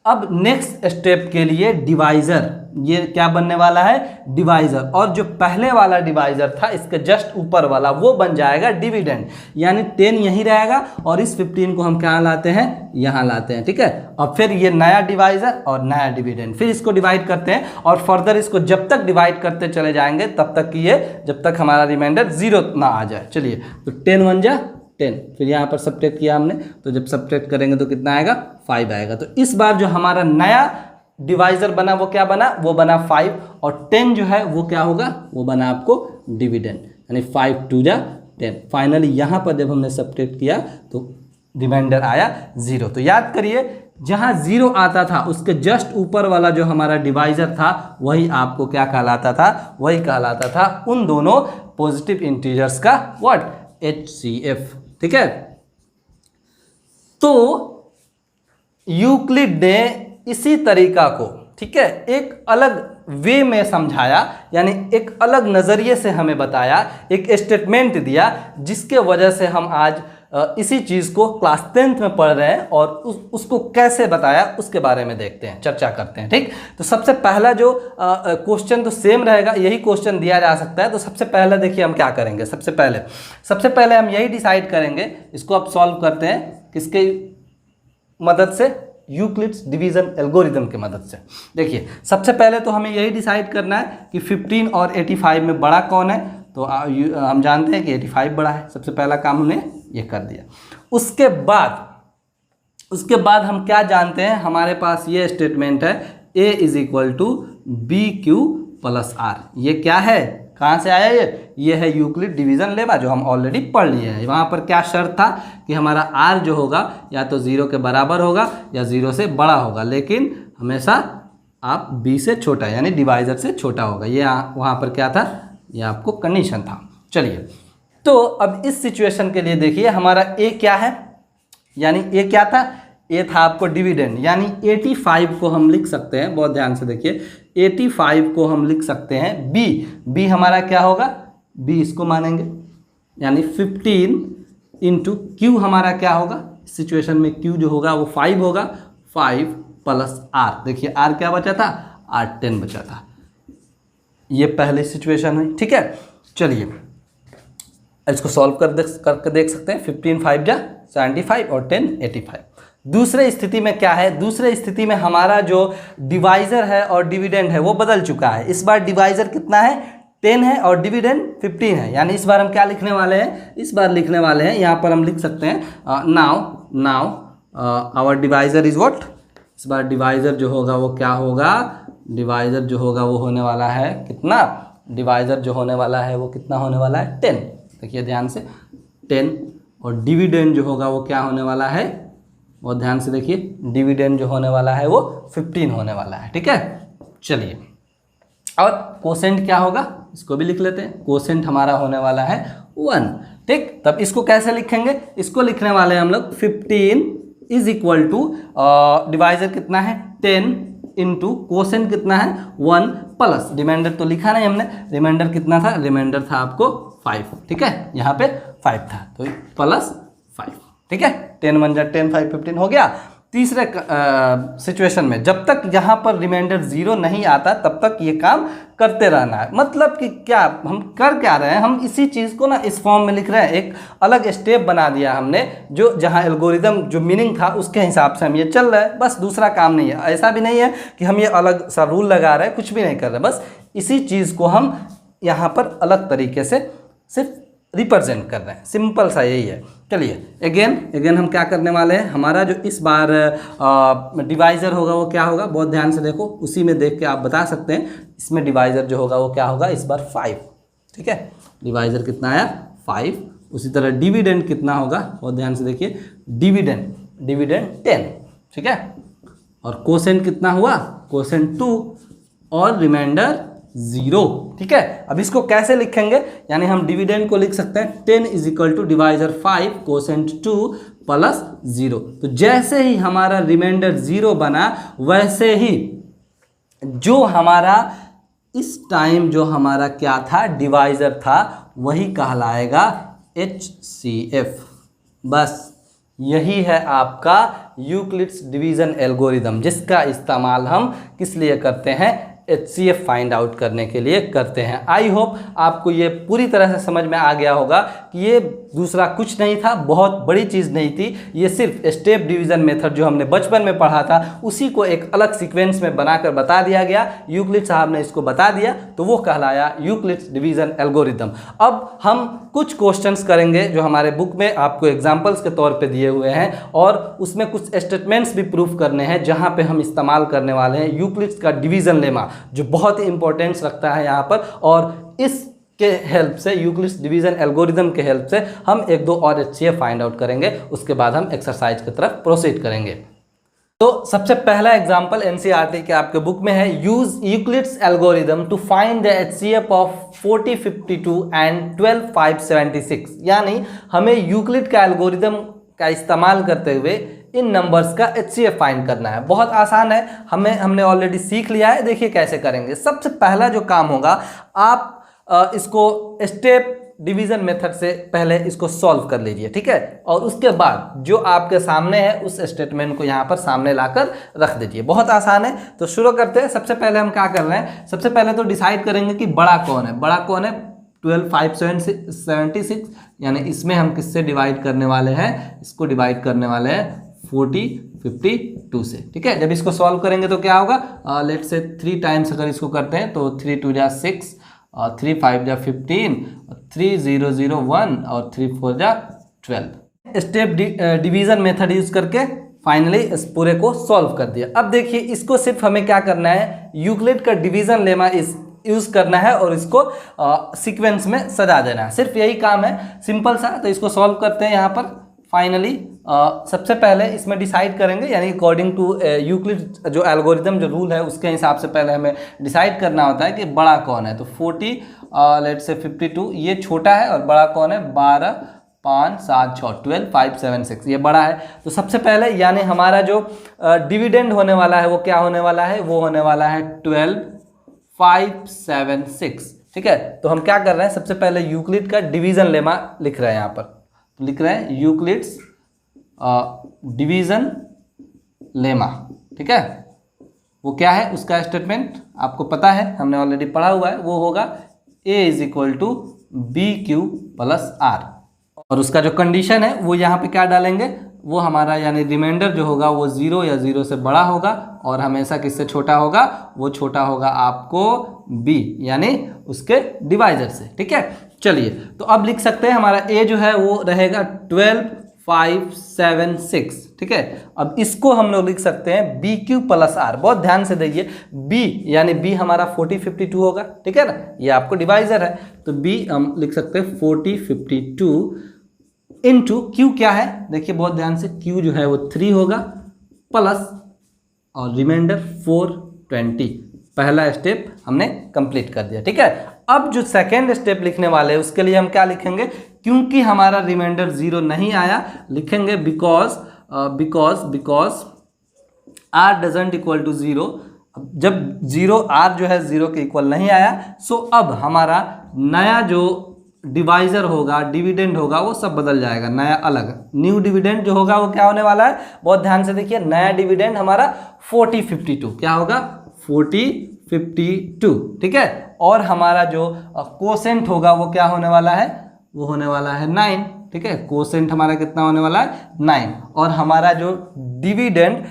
अब नेक्स्ट स्टेप के लिए डिवाइजर। ये क्या बनने वाला है, डिवाइजर। और जो पहले वाला डिवाइजर था इसके जस्ट ऊपर वाला, वो बन जाएगा डिविडेंड। यानी 10 यहीं रहेगा और इस 15 को हम क्या लाते हैं, यहाँ लाते हैं। ठीक है, और फिर ये नया डिवाइजर और नया डिविडेंड, फिर इसको डिवाइड करते हैं और फर्दर इसको जब तक डिवाइड करते चले जाएंगे तब तक कि ये, जब तक हमारा रिमाइंडर 0 ना आ जाए। चलिए, तो 10 1 जा 10, फिर यहाँ पर सब्ट्रैक्ट किया हमने, तो जब सब्ट्रैक्ट करेंगे तो कितना आएगा, 5 आएगा। तो इस बार जो हमारा नया डिवाइजर बना वो क्या बना, वो बना 5, और 10 जो है वो क्या होगा, वो बना आपको डिविडेंड, यानी 5 2 जा 10। फाइनली यहाँ पर जब हमने सब्ट्रैक्ट किया तो रिमाइंडर आया 0। तो याद करिए, जहाँ 0 आता था उसके जस्ट ऊपर वाला जो हमारा डिवाइजर था वही आपको क्या कहलाता था, वही कहलाता था उन दोनों पॉजिटिव इंटीजर्स का व्हाट, HCF। ठीक है, तो यूक्लिड ने इसी तरीका को, ठीक है, एक अलग वे में समझाया, यानी एक अलग नज़रिए से हमें बताया, एक स्टेटमेंट दिया, जिसके वजह से हम आज इसी चीज़ को क्लास 10th में पढ़ रहे हैं और उसको कैसे बताया उसके बारे में देखते हैं, चर्चा करते हैं। ठीक, तो सबसे पहला जो क्वेश्चन तो सेम रहेगा, यही क्वेश्चन दिया जा सकता है। तो सबसे पहले देखिए हम क्या करेंगे, सबसे पहले हम यही डिसाइड करेंगे, इसको आप सॉल्व करते हैं किसके मदद से, यूक्लिड्स डिवीजन एल्गोरिदम की मदद से। देखिए, सबसे पहले तो हमें यही डिसाइड करना है कि 15 और 85 में बड़ा कौन है। तो हम जानते हैं कि 85 बड़ा है, सबसे पहला काम हमने ये कर दिया। उसके बाद हम क्या जानते हैं, हमारे पास ये स्टेटमेंट है A = BQ + R। ये क्या है, कहाँ से आया ये है यूक्लिड डिवीजन लेमा, जो हम ऑलरेडी पढ़ लिए हैं। वहाँ पर क्या शर्त था कि हमारा R जो होगा या तो 0 के बराबर होगा या 0 से बड़ा होगा, लेकिन हमेशा आप B से छोटा यानी डिवाइजर से छोटा होगा। ये वहाँ पर क्या था, ये आपको कंडीशन था। चलिए, तो अब इस सिचुएशन के लिए देखिए हमारा A क्या है, यानी A क्या था, A था आपको डिविडेंड, यानी 85 को हम लिख सकते हैं, बहुत ध्यान से देखिए, 85 को हम लिख सकते हैं B हमारा क्या होगा, बी इसको मानेंगे, यानी 15 इंटू क्यू हमारा क्या होगा सिचुएशन में, क्यू जो होगा वो 5 होगा, 5 प्लस आर, देखिए आर क्या बचा था, आर 10 बचा था। ये पहली सिचुएशन है, ठीक है। चलिए इसको सॉल्व करके देख सकते हैं, 15 5 जा 75 और 10 85। दूसरे स्थिति में क्या है, दूसरे स्थिति में हमारा जो डिवाइजर है और डिविडेंड है वो बदल चुका है। इस बार डिवाइजर कितना है, 10 है और डिविडेंड 15 है, यानी इस बार हम क्या लिखने वाले हैं, इस बार लिखने वाले हैं, यहाँ पर हम लिख सकते हैं now our divisor is what, इस बार डिवाइजर जो होगा वो क्या होगा, डिवाइजर जो होगा वो होने वाला है कितना, डिवाइजर जो होने वाला है वो कितना होने वाला है 10, देखिए ध्यान से 10, और डिविडेंड जो होगा वो क्या होने वाला है, और ध्यान से देखिए डिविडेंड जो होने वाला है वो 15 होने वाला है, ठीक है। चलिए और कोसेंट क्या होगा, इसको भी लिख लेते हैं, कोसेंट हमारा होने वाला है 1, ठीक। तब इसको कैसे लिखेंगे, इसको लिखने वाले हैं हम लोग 15 इज इक्वल टू डिवाइजर कितना है 10 इंटू कोसेंट कितना है 1 प्लस रिमाइंडर तो लिखा नहीं हमने, रिमाइंडर कितना था, रिमाइंडर था आपको 5, ठीक है, यहाँ पे 5 था तो प्लस 5, ठीक है। 10 1 जा 10 5 15 हो गया। तीसरे सिचुएशन में जब तक यहाँ पर रिमाइंडर 0 नहीं आता तब तक ये काम करते रहना है। मतलब कि क्या हम कर क्या रहे हैं, हम इसी चीज़ को ना इस फॉर्म में लिख रहे हैं, एक अलग स्टेप बना दिया हमने, जो जहाँ एल्गोरिदम जो मीनिंग था उसके हिसाब से हम ये चल रहे हैं, बस दूसरा काम नहीं है। ऐसा भी नहीं है कि हम ये अलग सा रूल लगा रहे हैं, कुछ भी नहीं कर रहे, बस इसी चीज़ को हम यहाँ पर अलग तरीके से सिर्फ रिप्रेजेंट कर रहे हैं, सिंपल सा यही है। चलिए अगेन हम क्या करने वाले हैं, हमारा जो इस बार डिवाइजर होगा वो क्या होगा, बहुत ध्यान से देखो, उसी में देख के आप बता सकते हैं, इसमें डिवाइजर जो होगा वो क्या होगा इस बार 5, ठीक है, डिवाइजर कितना आया 5। उसी तरह डिविडेंड कितना होगा, बहुत ध्यान से देखिए, डिविडेंड 10, ठीक है, और कोसेंट कितना हुआ, कोसेंट 2 और रिमाइंडर 0, ठीक है। अब इसको कैसे लिखेंगे, यानी हम डिविडेंड को लिख सकते हैं 10 is equal to divisor 5 quotient 2 plus 0। तो जैसे ही हमारा रिमाइंडर 0 बना वैसे ही जो हमारा इस टाइम जो हमारा क्या था डिवाइजर था वही कहलाएगा HCF। बस यही है आपका यूक्लिड्स डिवीजन एल्गोरिदम, जिसका इस्तेमाल हम किस लिए करते हैं, HCF फाइंड आउट करने के लिए करते हैं। आई होप आपको ये पूरी तरह से समझ में आ गया होगा कि ये दूसरा कुछ नहीं था, बहुत बड़ी चीज़ नहीं थी, ये सिर्फ स्टेप डिवीज़न मेथड जो हमने बचपन में पढ़ा था उसी को एक अलग सीक्वेंस में बनाकर बता दिया गया। यूक्लिड साहब ने इसको बता दिया तो वो कहलाया यूक्लिड्स डिवीज़न एल्गोरिदम। अब हम कुछ क्वेश्चंस करेंगे जो हमारे बुक में आपको एग्जाम्पल्स के तौर पे दिए हुए हैं, और उसमें कुछ स्टेटमेंट्स भी प्रूफ करने हैं जहाँ पे हम इस्तेमाल करने वाले हैं यूक्लिड्स का डिवीज़न लेमा, जो बहुत ही इंपॉर्टेंस रखता है यहाँ पर। और इसके हेल्प से, यूक्लिड्स डिवीजन एल्गोरिदम के हेल्प से हम एक दो और HCF फाइंड आउट करेंगे, उसके बाद हम एक्सरसाइज की तरफ प्रोसीड करेंगे। तो सबसे पहला एग्जांपल NCERT के आपके बुक में है, use Euclid's algorithm to find the HCF of 40 52 and 12 5 76। यानी हमें यूक्लिड का एल्गोरिदम का इस्तेमाल करते हुए इन नंबर्स का HCF फाइंड करना है। बहुत आसान है, हमने ऑलरेडी सीख लिया है। देखिए कैसे करेंगे। सबसे पहला जो काम होगा, आप इसको स्टेप डिवीजन मेथड से पहले इसको सॉल्व कर लीजिए, ठीक है, और उसके बाद जो आपके सामने है उस स्टेटमेंट को यहाँ पर सामने लाकर रख दीजिए। बहुत आसान है, तो शुरू करते हैं। सबसे पहले हम क्या कर रहे हैं, सबसे पहले तो डिसाइड करेंगे कि बड़ा कौन है। बड़ा कौन है, 12 5 76, यानी इसमें हम किससे डिवाइड करने वाले हैं, इसको डिवाइड करने वाले हैं 40 52 से, ठीक है। जब इसको सॉल्व करेंगे तो क्या होगा, लेट्स से 3 टाइम्स अगर इसको करते हैं तो 3 2 जा 6, 3 5 जा 15, 3 0 0 1 और 3 4 जा 12। स्टेप डिवीजन मेथड यूज करके फाइनली इस पूरे को सॉल्व कर दिया। अब देखिए इसको सिर्फ हमें क्या करना है, यूक्लिड का डिवीजन लेमा इस यूज करना है और इसको सीक्वेंस में सजा देना है, सिर्फ यही काम है, सिंपल सा। तो इसको सॉल्व करते हैं यहाँ पर। फाइनली सबसे पहले इसमें डिसाइड करेंगे, यानी अकॉर्डिंग टू यूक्लिड जो एल्गोरिदम जो रूल है उसके हिसाब से पहले हमें डिसाइड करना होता है कि बड़ा कौन है। तो 40 लेट्स से 52 ये छोटा है, और बड़ा कौन है 12 5 7 6 12 5 7 6 ये बड़ा है। तो सबसे पहले यानी हमारा जो डिविडेंड होने वाला है वो क्या होने वाला है, वो होने वाला है 12 5 7 6। ठीक है। तो हम क्या कर रहे हैं, सबसे पहले यूक्लिड का डिवीजन लेमा लिख रहे हैं यहाँ पर। तो लिख रहे हैं यूक्लिड्स डिवीजन लेमा, ठीक है। वो क्या है, उसका स्टेटमेंट आपको पता है, हमने ऑलरेडी पढ़ा हुआ है। वो होगा a is equal to B Q plus R, और उसका जो कंडीशन है वो यहाँ पे क्या डालेंगे, वो हमारा यानी रिमाइंडर जो होगा वो 0 या 0 से बड़ा होगा, और हमेशा किससे छोटा होगा, वो छोटा होगा आपको b यानी उसके डिवाइजर से, ठीक है। चलिए तो अब लिख सकते हैं हमारा a जो है वो रहेगा 12 5 7 6, ठीक है। अब इसको हम लोग लिख सकते हैं बी क्यू प्लस आर। बहुत ध्यान से देखिए, b यानी b हमारा 40 52 होगा, ठीक है ना, ये आपको डिवाइजर है। तो b हम लिख सकते हैं 40 52 इंटू क्यू क्या है, देखिए बहुत ध्यान से, क्यू जो है वो 3 होगा प्लस और रिमाइंडर 420। पहला स्टेप हमने कंप्लीट कर दिया, ठीक है। अब जो सेकेंड स्टेप लिखने वाले हैं उसके लिए हम क्या लिखेंगे, क्योंकि हमारा रिमाइंडर 0 नहीं आया, लिखेंगे because R doesn't equal to 0। जब 0 आर जो है 0 के इक्वल नहीं आया, सो अब हमारा नया जो डिवाइजर होगा, डिविडेंड होगा, वो सब बदल जाएगा, नया अलग न्यू डिविडेंड जो होगा वो क्या होने वाला है, बहुत ध्यान से देखिए, नया डिविडेंड हमारा 40 52 क्या होगा, 40 52, ठीक है। और हमारा जो कोसेंट होगा वो क्या होने वाला है, वो होने वाला है 9, ठीक है। कोसेंट हमारा कितना होने वाला है 9, और हमारा जो डिविडेंड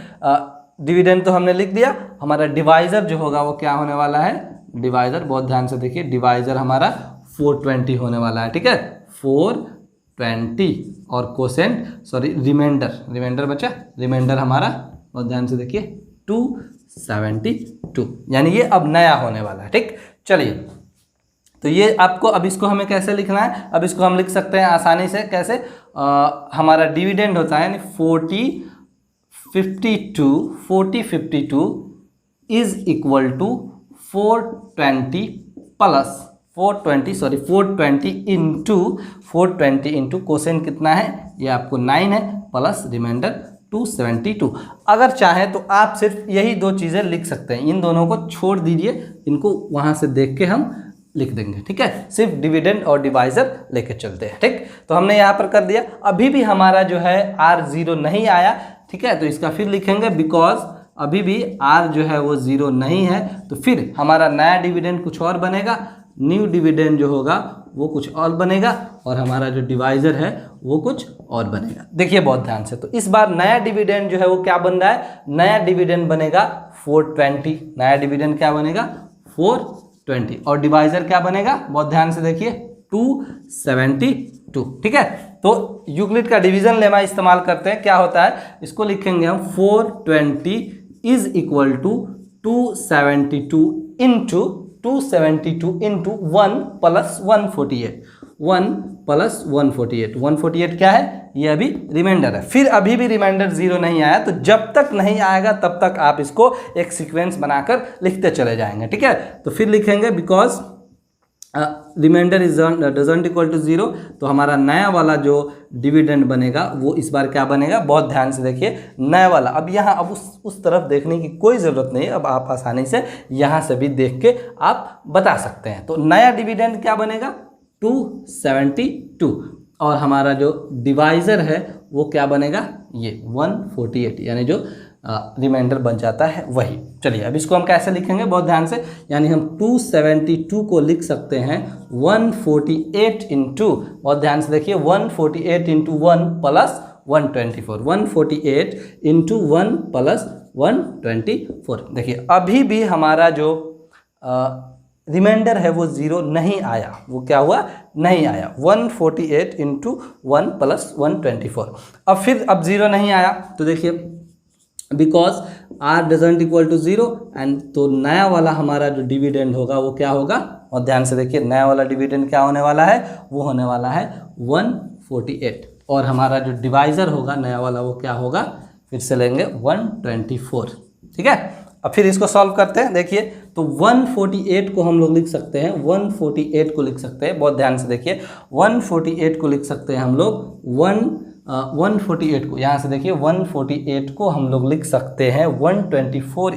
तो हमने लिख दिया, हमारा डिवाइजर जो होगा वो क्या होने वाला है, डिवाइजर बहुत ध्यान से देखिए, डिवाइजर हमारा 420 होने वाला है, ठीक है, 420, और कोसेंट सॉरी रिमाइंडर बचा, रिमाइंडर हमारा बहुत ध्यान से देखिए 272, यानी ये अब नया होने वाला है, ठीक। चलिए तो ये आपको, अब इसको हमें कैसे लिखना है, अब इसको हम लिख सकते हैं आसानी से, कैसे, हमारा डिविडेंड होता है यानी 40 52 is equal to 420 plus 420 into quotient कितना है, ये आपको 9 है, प्लस रिमाइंडर 272। अगर चाहें तो आप सिर्फ यही दो चीज़ें लिख सकते हैं, इन दोनों को छोड़ दीजिए, इनको वहाँ से देख के हम लिख देंगे, ठीक है। सिर्फ डिविडेंड और डिवाइजर लेके चलते हैं, ठीक। तो हमने यहाँ पर कर दिया। अभी भी हमारा जो है R 0 नहीं आया, ठीक है, तो इसका फिर लिखेंगे बिकॉज अभी भी R जो है वो 0 नहीं है, तो फिर हमारा नया डिविडेंड कुछ और बनेगा, न्यू डिविडेंड जो होगा वो कुछ और बनेगा, और हमारा जो डिवाइजर है वो कुछ और बनेगा। देखिए बहुत ध्यान से, तो इस बार नया डिविडेंड जो है वो क्या बन रहा है, नया डिविडेंड बनेगा 420, नया डिविडेंड क्या बनेगा 420, और डिवाइजर क्या बनेगा, बहुत ध्यान से देखिए 272, ठीक है। तो यूक्लिड का डिवीजन लेमा इस्तेमाल करते हैं, क्या होता है, इसको लिखेंगे हम 420 is equal to 272 into 1 plus 148, 1 plus 148, 148 क्या है, ये अभी रिमाइंडर है। फिर अभी भी रिमाइंडर 0 नहीं आया, तो जब तक नहीं आएगा तब तक आप इसको एक सीक्वेंस बनाकर लिखते चले जाएंगे, ठीक है। तो फिर लिखेंगे because reminder is doesn't equal to 0, तो हमारा नया वाला जो डिविडेंड बनेगा वो इस बार क्या बनेगा, बहुत ध्यान से देखिए, नया वाला। अब यहाँ अब उस तरफ देखने की कोई ज़रूरत नहीं है, अब आप आसानी से यहाँ से भी देख के आप बता सकते हैं। तो नया डिविडेंड क्या बनेगा 272, और हमारा जो डिवाइजर है वो क्या बनेगा, ये 148, यानी जो रिमाइंडर बन जाता है वही। चलिए अब इसको हम कैसे लिखेंगे, बहुत ध्यान से, यानी हम 272 को लिख सकते हैं 148 इंटू, बहुत ध्यान से देखिए, 148 इंटू 1 प्लस 124, 148 इंटू 1 प्लस 124। देखिए अभी भी हमारा जो रिमाइंडर है वो 0 नहीं आया, वो क्या हुआ, नहीं आया, 148 इंटू 1 प्लस 124। अब 0 नहीं आया, तो देखिए because R doesn't equal to 0, and तो नया वाला हमारा जो डिविडेंड होगा वो क्या होगा, और ध्यान से देखिए, नया वाला डिविडेंड क्या होने वाला है, वो होने वाला है 148, और हमारा जो डिवाइजर होगा नया वाला वो क्या होगा, फिर से लेंगे 124, ठीक है। अब फिर इसको सॉल्व करते हैं, देखिए तो 148 को हम लोग लिख सकते हैं, 148 को लिख सकते हैं, बहुत ध्यान से देखिए, 148 को लिख सकते हैं हम लोग 148 को, यहाँ से देखिए 148 को हम लोग लिख सकते हैं 124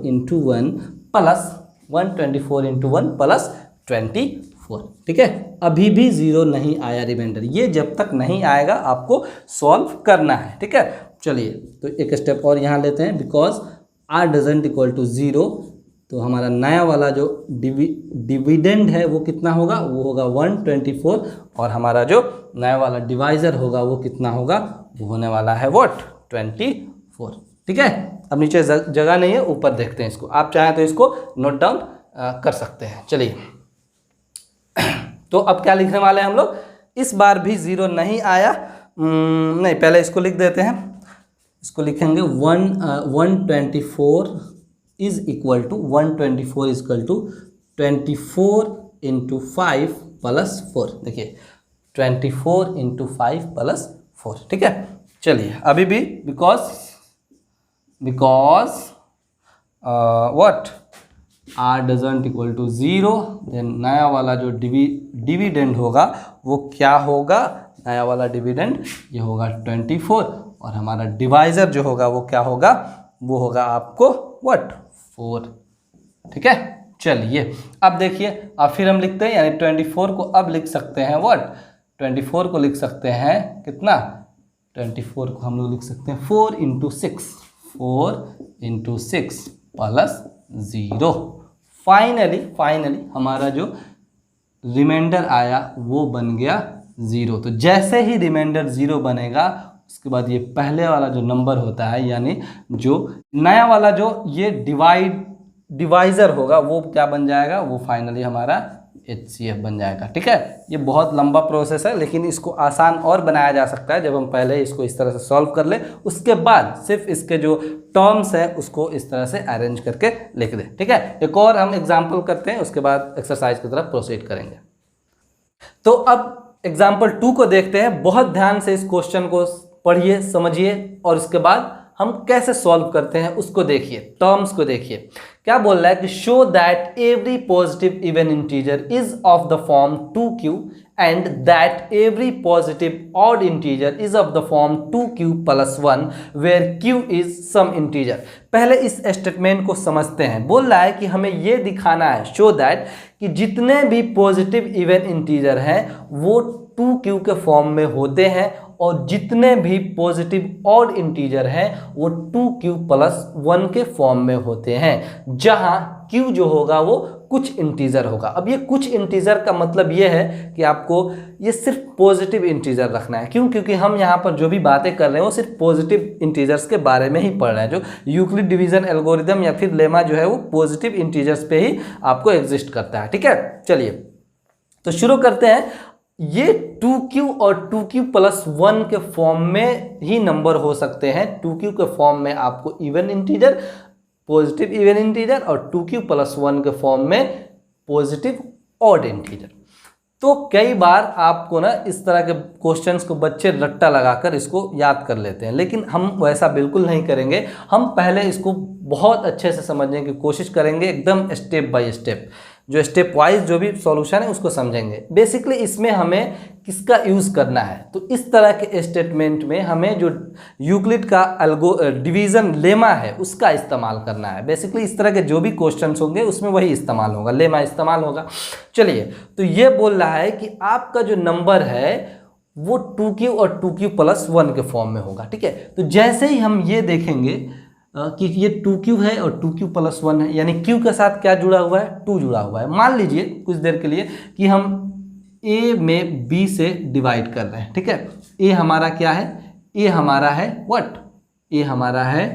इंटू 1 प्लस 124 इंटू 1 प्लस 24। ठीक है, अभी भी 0 नहीं आया रिमाइंडर, ये जब तक नहीं आएगा आपको सॉल्व करना है। ठीक है, चलिए तो एक स्टेप और यहाँ लेते हैं। Because r doesn't equal to 0, तो हमारा नया वाला जो डिविडेंड है वो कितना होगा, वो होगा 124, और हमारा जो नया वाला डिवाइजर होगा वो कितना होगा, वो होने वाला है व्हाट, 24। ठीक है, अब नीचे जगह नहीं है, ऊपर देखते हैं इसको, आप चाहें तो इसको नोट डाउन कर सकते हैं। चलिए तो अब क्या लिखने वाले हैं हम लोग, इस बार भी 0 नहीं आया, नहीं पहले इसको लिख देते हैं, इसको लिखेंगे 124 is equal to 124 is equal to 24 into 5 plus 4। देखिए 24 इंटू 5 प्लस 4। ठीक है, चलिए अभी भी because what r doesn't equal to 0, then नया वाला जो डिविडेंड होगा वो क्या होगा, नया वाला डिविडेंड ये होगा 24, और हमारा डिवाइजर जो होगा वो क्या होगा, वो होगा आपको व्हाट, 4। ठीक है, चलिए अब देखिए, अब फिर हम लिखते हैं, यानी 24 को अब लिख सकते हैं व्हाट, 24 को लिख सकते हैं कितना, 24 को हम लोग लिख सकते हैं 4 इंटू 6, 4 इंटू 6 प्लस 0। फाइनली हमारा जो रिमाइंडर आया वो बन गया 0। तो जैसे ही रिमाइंडर 0 बनेगा उसके बाद ये पहले वाला जो नंबर होता है, यानी जो नया वाला जो ये डिवाइजर होगा वो क्या बन जाएगा, वो फाइनली हमारा HCF बन जाएगा। ठीक है, ये बहुत लंबा प्रोसेस है, लेकिन इसको आसान और बनाया जा सकता है जब हम पहले इसको इस तरह से सॉल्व कर ले, उसके बाद सिर्फ इसके जो टर्म्स है उसको इस तरह से अरेंज करके लिख दें। ठीक है, एक और हम एग्जाम्पल करते हैं, उसके बाद एक्सरसाइज की तरफ प्रोसीड करेंगे। तो अब एग्जाम्पल 2 को देखते हैं। बहुत ध्यान से इस क्वेश्चन को पढ़िए, समझिए, और उसके बाद हम कैसे सॉल्व करते हैं उसको देखिए, टर्म्स को देखिए। क्या बोल रहा है कि show that every positive even integer is of the form 2q and that every positive odd integer is of the form 2q plus 1 where q is some integer. पहले इस स्टेटमेंट को समझते हैं। बोल रहा है कि हमें ये दिखाना है, शो दैट, कि जितने भी पॉजिटिव इवन इंटीजर हैं वो 2q के फॉर्म में होते हैं, और जितने भी पॉजिटिव ऑड इंटीजर हैं वो 2q प्लस 1 के फॉर्म में होते हैं, जहां q जो होगा वो कुछ इंटीजर होगा। अब ये कुछ इंटीजर का मतलब ये है कि आपको ये सिर्फ पॉजिटिव इंटीजर रखना है। क्यों? क्योंकि हम यहाँ पर जो भी बातें कर रहे हैं वो सिर्फ पॉजिटिव इंटीजर्स के बारे में ही पढ़ रहे हैं। जो यूक्लिड डिवीजन एल्गोरिदम या फिर लेमा जो है वो पॉजिटिव इंटीजर्स पे ही आपको एग्जिस्ट करता है। ठीक है, चलिए तो शुरू करते हैं। ये 2q और 2q प्लस 1 के फॉर्म में ही नंबर हो सकते हैं। 2q के फॉर्म में आपको even integer, positive even integer, और 2q प्लस 1 के फॉर्म में पॉजिटिव ऑड इंटीजर। तो कई बार आपको ना इस तरह के क्वेश्चंस को बच्चे रट्टा लगाकर इसको याद कर लेते हैं, लेकिन हम वैसा बिल्कुल नहीं करेंगे। हम पहले इसको बहुत अच्छे से समझने की कोशिश करेंगे, एकदम स्टेप बाय स्टेप, जो स्टेप वाइज जो भी सॉल्यूशन है उसको समझेंगे। बेसिकली इसमें हमें किसका यूज़ करना है, तो इस तरह के स्टेटमेंट में हमें जो यूक्लिड का डिवीज़न लेमा है उसका इस्तेमाल करना है। बेसिकली इस तरह के जो भी क्वेश्चंस होंगे उसमें वही इस्तेमाल होगा, लेमा इस्तेमाल होगा। चलिए तो ये बोल रहा है कि आपका जो नंबर है वो 2q और 2q प्लस 1 के फॉर्म में होगा। ठीक है, तो जैसे ही हम ये देखेंगे कि ये 2q है और 2q प्लस 1 है, यानी q के साथ क्या जुड़ा हुआ है, 2 जुड़ा हुआ है। मान लीजिए कुछ देर के लिए कि हम a में b से डिवाइड कर रहे हैं। ठीक है, a हमारा क्या है, a हमारा है व्हाट, a हमारा है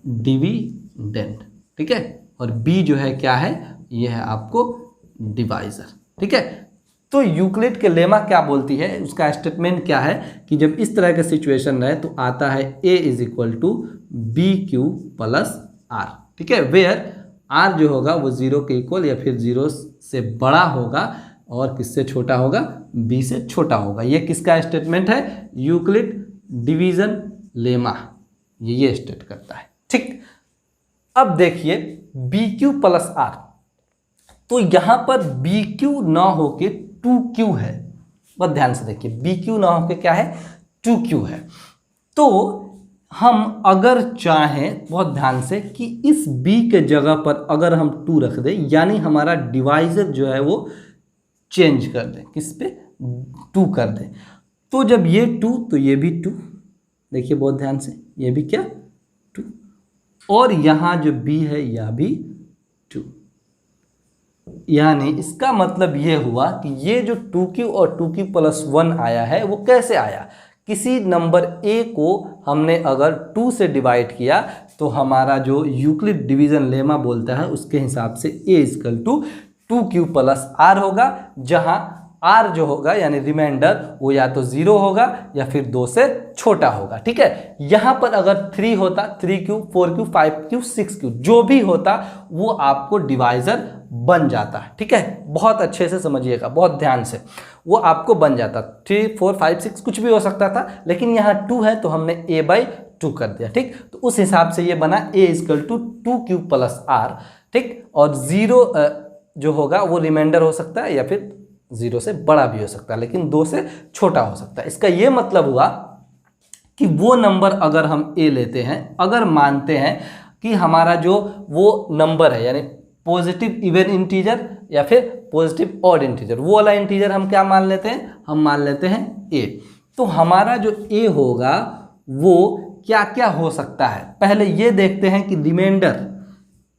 डिविडेंड। ठीक है, और b जो है क्या है, ये है आपको डिवाइजर। ठीक है, तो यूक्लिड के लेमा क्या बोलती है, उसका स्टेटमेंट क्या है कि जब इस तरह के सिचुएशन रहे तो आता है a is equal to BQ plus R। ठीक है, वेयर R जो होगा वो 0 के इक्वल या फिर 0 से बड़ा होगा और किससे छोटा होगा, B से छोटा होगा। ये किसका स्टेटमेंट है, यूक्लिड डिवीजन लेमा, ये स्टेट करता है। ठीक, अब देखिए BQ प्लस R, तो यहाँ पर BQ ना होके 2Q है। बहुत ध्यान से देखिए, BQ ना होके क्या है, 2Q है। तो हम अगर चाहें बहुत ध्यान से कि इस b के जगह पर अगर हम 2 रख दें, यानी हमारा डिवाइजर जो है वो चेंज कर दें, किस पे 2 कर दें, तो जब ये 2 तो ये भी 2, देखिए बहुत ध्यान से, ये भी क्या 2, और यहाँ जो b है यह भी 2। यानी इसका मतलब ये हुआ कि ये जो 2q और 2q प्लस 1 आया है वो कैसे आया, किसी नंबर a को हमने अगर 2 से डिवाइड किया तो हमारा जो यूक्लिड डिवीजन लेमा बोलता है उसके हिसाब से a equal to 2q plus r होगा, जहां r जो होगा यानी रिमाइंडर वो या तो 0 होगा या फिर 2 से छोटा होगा। ठीक है, यहां पर अगर 3 होता, 3q 4q 5q 6q जो भी होता वो आपको डिवाइजर बन जाता। ठीक है, बहुत अच्छे से समझिएगा, बहुत ध्यान से, वो आपको बन जाता। 3 4 5 6 कुछ भी हो सकता था, लेकिन यहाँ 2 है तो हमने a/2 कर दिया। ठीक, तो उस हिसाब से ये बना a equal to 2q plus r। ठीक, और 0 जो होगा वो रिमाइंडर हो सकता है या फिर 0 से बड़ा भी हो सकता है, लेकिन 2 से छोटा हो सकता है। इसका ये मतलब हुआ कि वो नंबर अगर हम a लेते हैं, अगर मानते हैं कि हमारा जो वो नंबर है यानी पॉजिटिव इवन इंटीजर या फिर पॉजिटिव ऑड इंटीजर, वो वाला इंटीजर हम क्या मान लेते हैं, हम मान लेते हैं a। तो हमारा जो a होगा वो क्या क्या हो सकता है, पहले ये देखते हैं कि रिमाइंडर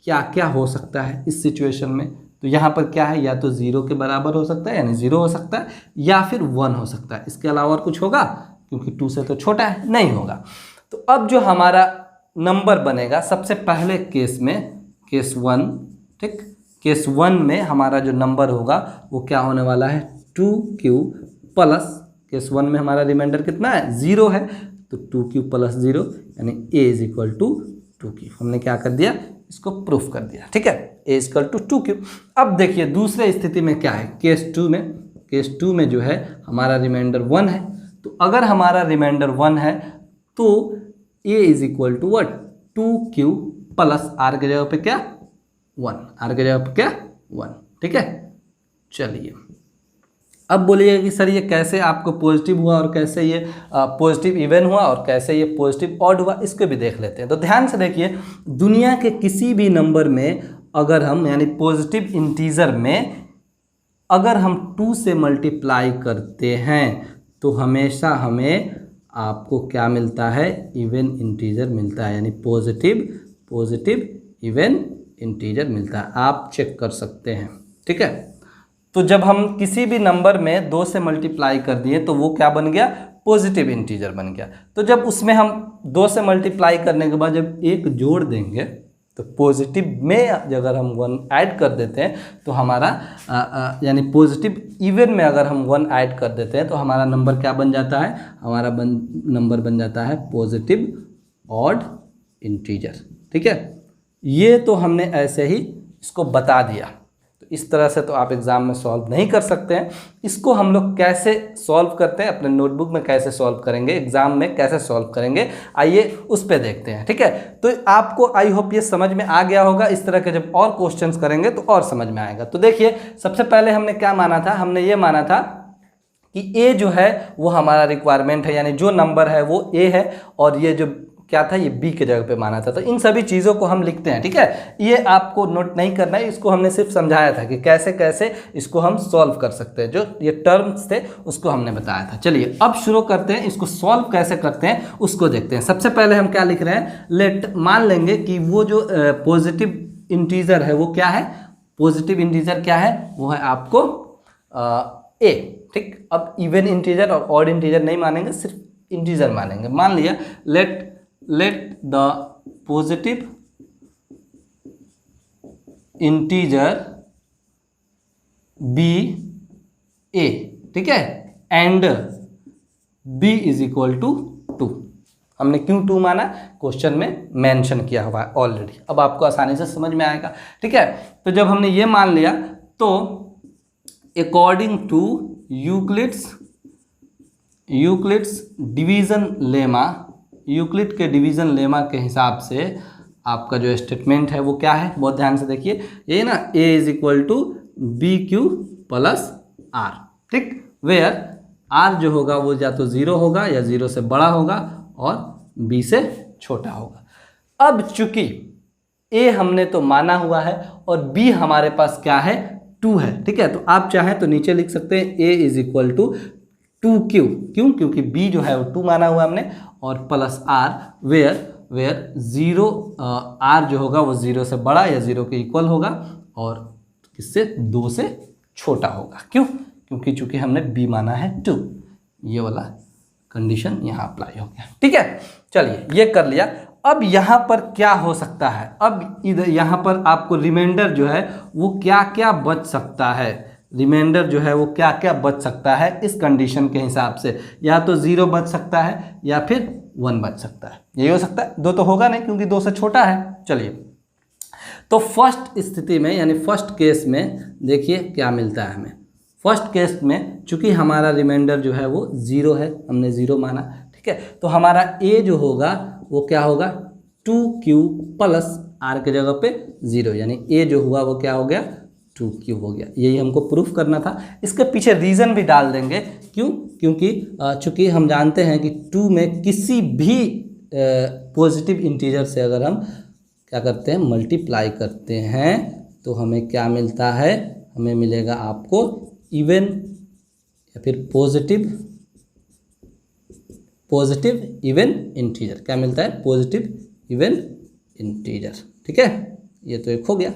क्या क्या हो सकता है इस सिचुएशन में। तो यहाँ पर क्या है, या तो 0 के बराबर हो सकता है यानी 0 हो सकता है, या फिर 1 हो सकता है, इसके अलावा और कुछ होगा, क्योंकि 2 से तो छोटा है, नहीं होगा। तो अब जो हमारा नंबर बनेगा सबसे पहले केस में, केस 1, ठीक, केस 1 में हमारा जो नंबर होगा वो क्या होने वाला है, 2q प्लस, केस 1 में हमारा रिमाइंडर कितना है, 0 है, तो 2q प्लस 0 यानी a is equal to 2q। हमने क्या कर दिया, इसको प्रूफ कर दिया। ठीक है, a इक्वल टू 2q। अब देखिए दूसरे स्थिति में क्या है, केस 2 में, केस 2 में जो है हमारा रिमाइंडर 1 है। तो अगर हमारा रिमाइंडर 1 है तो a is equal to what, 2q plus r के जगह पे क्या 1, r के जगह पे क्या 1। ठीक है, चलिए अब बोलिएगा कि सर ये कैसे आपको पॉजिटिव हुआ और कैसे ये पॉजिटिव इवन हुआ और कैसे ये पॉजिटिव ऑड हुआ, इसको भी देख लेते हैं। तो ध्यान से देखिए, दुनिया के किसी भी नंबर में अगर हम यानी पॉजिटिव इंटीजर में अगर हम 2 से मल्टीप्लाई करते हैं तो हमेशा हमें आपको क्या मिलता है, इवन इंटीजर मिलता है, यानी पॉजिटिव इवन इंटीजर मिलता है। आप चेक कर सकते हैं। ठीक है, तो जब हम किसी भी नंबर में 2 से मल्टीप्लाई कर दिए तो वो क्या बन गया, पॉजिटिव इंटीजर बन गया। तो जब उसमें हम 2 से मल्टीप्लाई करने के बाद जब एक जोड़ देंगे तो पॉजिटिव में अगर हम 1 ऐड कर देते हैं तो हमारा यानी पॉजिटिव इवन में अगर हम 1 ऐड कर देते हैं तो हमारा नंबर क्या बन जाता है, हमारा नंबर बन जाता है पॉजिटिव ऑड इंटीजर। ठीक है, ये तो हमने ऐसे ही इसको बता दिया। तो इस तरह से तो आप एग्ज़ाम में सॉल्व नहीं कर सकते हैं। इसको हम लोग कैसे सॉल्व करते हैं, अपने नोटबुक में कैसे सॉल्व करेंगे, एग्ज़ाम में कैसे सॉल्व करेंगे, आइए उस पर देखते हैं। ठीक है, तो आपको आई होप ये समझ में आ गया होगा। इस तरह के जब और क्वेश्चंस करेंगे तो और समझ में आएगा। तो देखिए, सबसे पहले हमने क्या माना था, हमने ये माना था कि a जो है वो हमारा रिक्वायरमेंट है, यानी जो नंबर है वो a है, और ये जो क्या था, ये b के जगह पे माना था। तो इन सभी चीज़ों को हम लिखते हैं। ठीक है, ये आपको नोट नहीं करना है, इसको हमने सिर्फ समझाया था कि कैसे कैसे इसको हम सॉल्व कर सकते हैं। जो ये टर्म्स थे उसको हमने बताया था। चलिए अब शुरू करते हैं, इसको सॉल्व कैसे करते हैं उसको देखते हैं। सबसे पहले हम क्या लिख रहे हैं, लेट मान लेंगे कि वो जो पॉजिटिव इंटीजर है वो क्या है, पॉजिटिव इंटीजर क्या है, वो है आपको a। ठीक, अब इवन इंटीजर और ऑड इंटीजर नहीं मानेंगे, सिर्फ इंटीजर मानेंगे। मान लिया let the positive integer be a। ठीक है, and b is equal to 2। हमने क्यों 2 माना, क्वेश्चन में मेंशन किया हुआ है ऑलरेडी, अब आपको आसानी से समझ में आएगा। ठीक है, तो जब हमने ये मान लिया तो according to Euclid's division lemma, Euclid के डिवीज़न लेमा के हिसाब से आपका जो स्टेटमेंट है वो क्या है, बहुत ध्यान से देखिए, ये ना a is equal to B Q plus R. ठीक, वेयर r जो होगा वो या तो 0 होगा या 0 से बड़ा होगा और b से छोटा होगा। अब चूंकि a हमने तो माना हुआ है और b हमारे पास क्या है, 2 है, ठीक है। तो आप चाहें तो नीचे लिख सकते हैं a is equal to 2q, क्यों, क्योंकि b जो है वो 2 माना हुआ हमने, और प्लस r वेयर 0 r जो होगा वो 0 से बड़ा या 0 के इक्वल होगा और किससे, 2 से छोटा होगा। क्यों, क्योंकि चूंकि हमने b माना है 2, ये वाला कंडीशन यहाँ अप्लाई हो गया, ठीक है। चलिए ये कर लिया। अब यहाँ पर क्या हो सकता है, अब इधर यहाँ पर आपको रिमाइंडर जो है वो क्या क्या बच सकता है, रिमाइंडर जो है वो क्या क्या बच सकता है इस कंडीशन के हिसाब से, या तो 0 बच सकता है या फिर 1 बच सकता है, यही हो सकता है। 2 तो होगा नहीं क्योंकि 2 से छोटा है। चलिए तो फर्स्ट स्थिति में यानी फर्स्ट केस में देखिए क्या मिलता है हमें। फर्स्ट केस में चूंकि हमारा रिमाइंडर जो है वो 0 है, हमने 0 माना, ठीक है। तो हमारा a जो होगा वो क्या होगा, 2q प्लस r के जगह पे 0, यानी a जो हुआ वो क्या हो गया, 2q हो गया। यही हमको प्रूफ करना था। इसके पीछे रीज़न भी डाल देंगे, क्यों, क्योंकि चूंकि हम जानते हैं कि 2 में किसी भी पॉजिटिव इंटीजर से अगर हम क्या करते हैं, मल्टीप्लाई करते हैं, तो हमें क्या मिलता है, हमें मिलेगा आपको इवन या फिर पॉजिटिव इवन इंटीजर। क्या मिलता है, पॉजिटिव इवन इंटीजर, ठीक है। ये तो एक हो गया।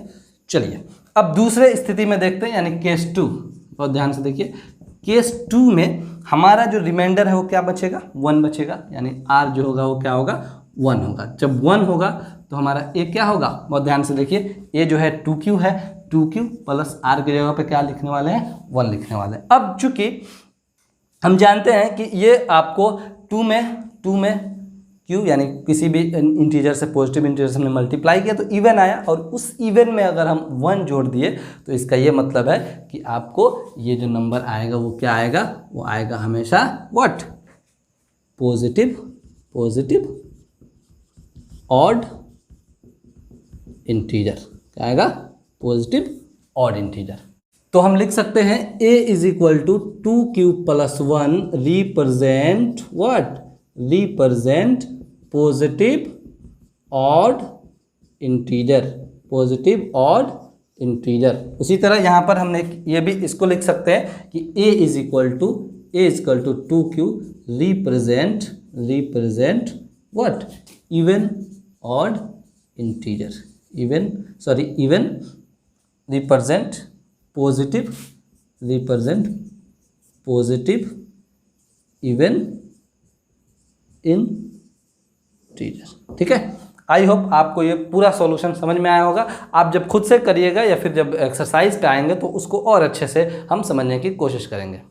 चलिए अब दूसरे स्थिति में देखते हैं, यानी केस 2। बहुत ध्यान से देखिए, केस 2 में हमारा जो रिमाइंडर है वो क्या बचेगा, 1 बचेगा, यानी r जो होगा वो क्या होगा, 1 होगा। जब 1 होगा तो हमारा a क्या होगा, बहुत ध्यान से देखिए, a जो है 2q है, 2q प्लस r की जगह पे क्या लिखने वाले हैं, 1 लिखने वाले हैं। अब चूंकि हम जानते हैं कि ये आपको 2 में q यानी किसी भी इंटीजर से, पॉजिटिव इंटीजर से हमने मल्टीप्लाई किया तो इवन आया, और उस इवन में अगर हम 1 जोड़ दिए तो इसका ये मतलब है कि आपको ये जो नंबर आएगा वो क्या आएगा, वो आएगा हमेशा व्हाट, पॉजिटिव ऑड इंटीजर। क्या आएगा, पॉजिटिव ऑड इंटीजर। तो हम लिख सकते हैं a is equal to 2q plus 1 represent what, represent positive odd integer, positive odd integer. उसी तरह यहाँ पर हमने ये भी इसको लिख सकते हैं कि a is equal to 2q represent what, even odd integer, even represent positive even integer, ठीक है। आई होप आपको ये पूरा सॉल्यूशन समझ में आया होगा। आप जब खुद से करिएगा या फिर जब एक्सरसाइज पे आएंगे तो उसको और अच्छे से हम समझने की कोशिश करेंगे।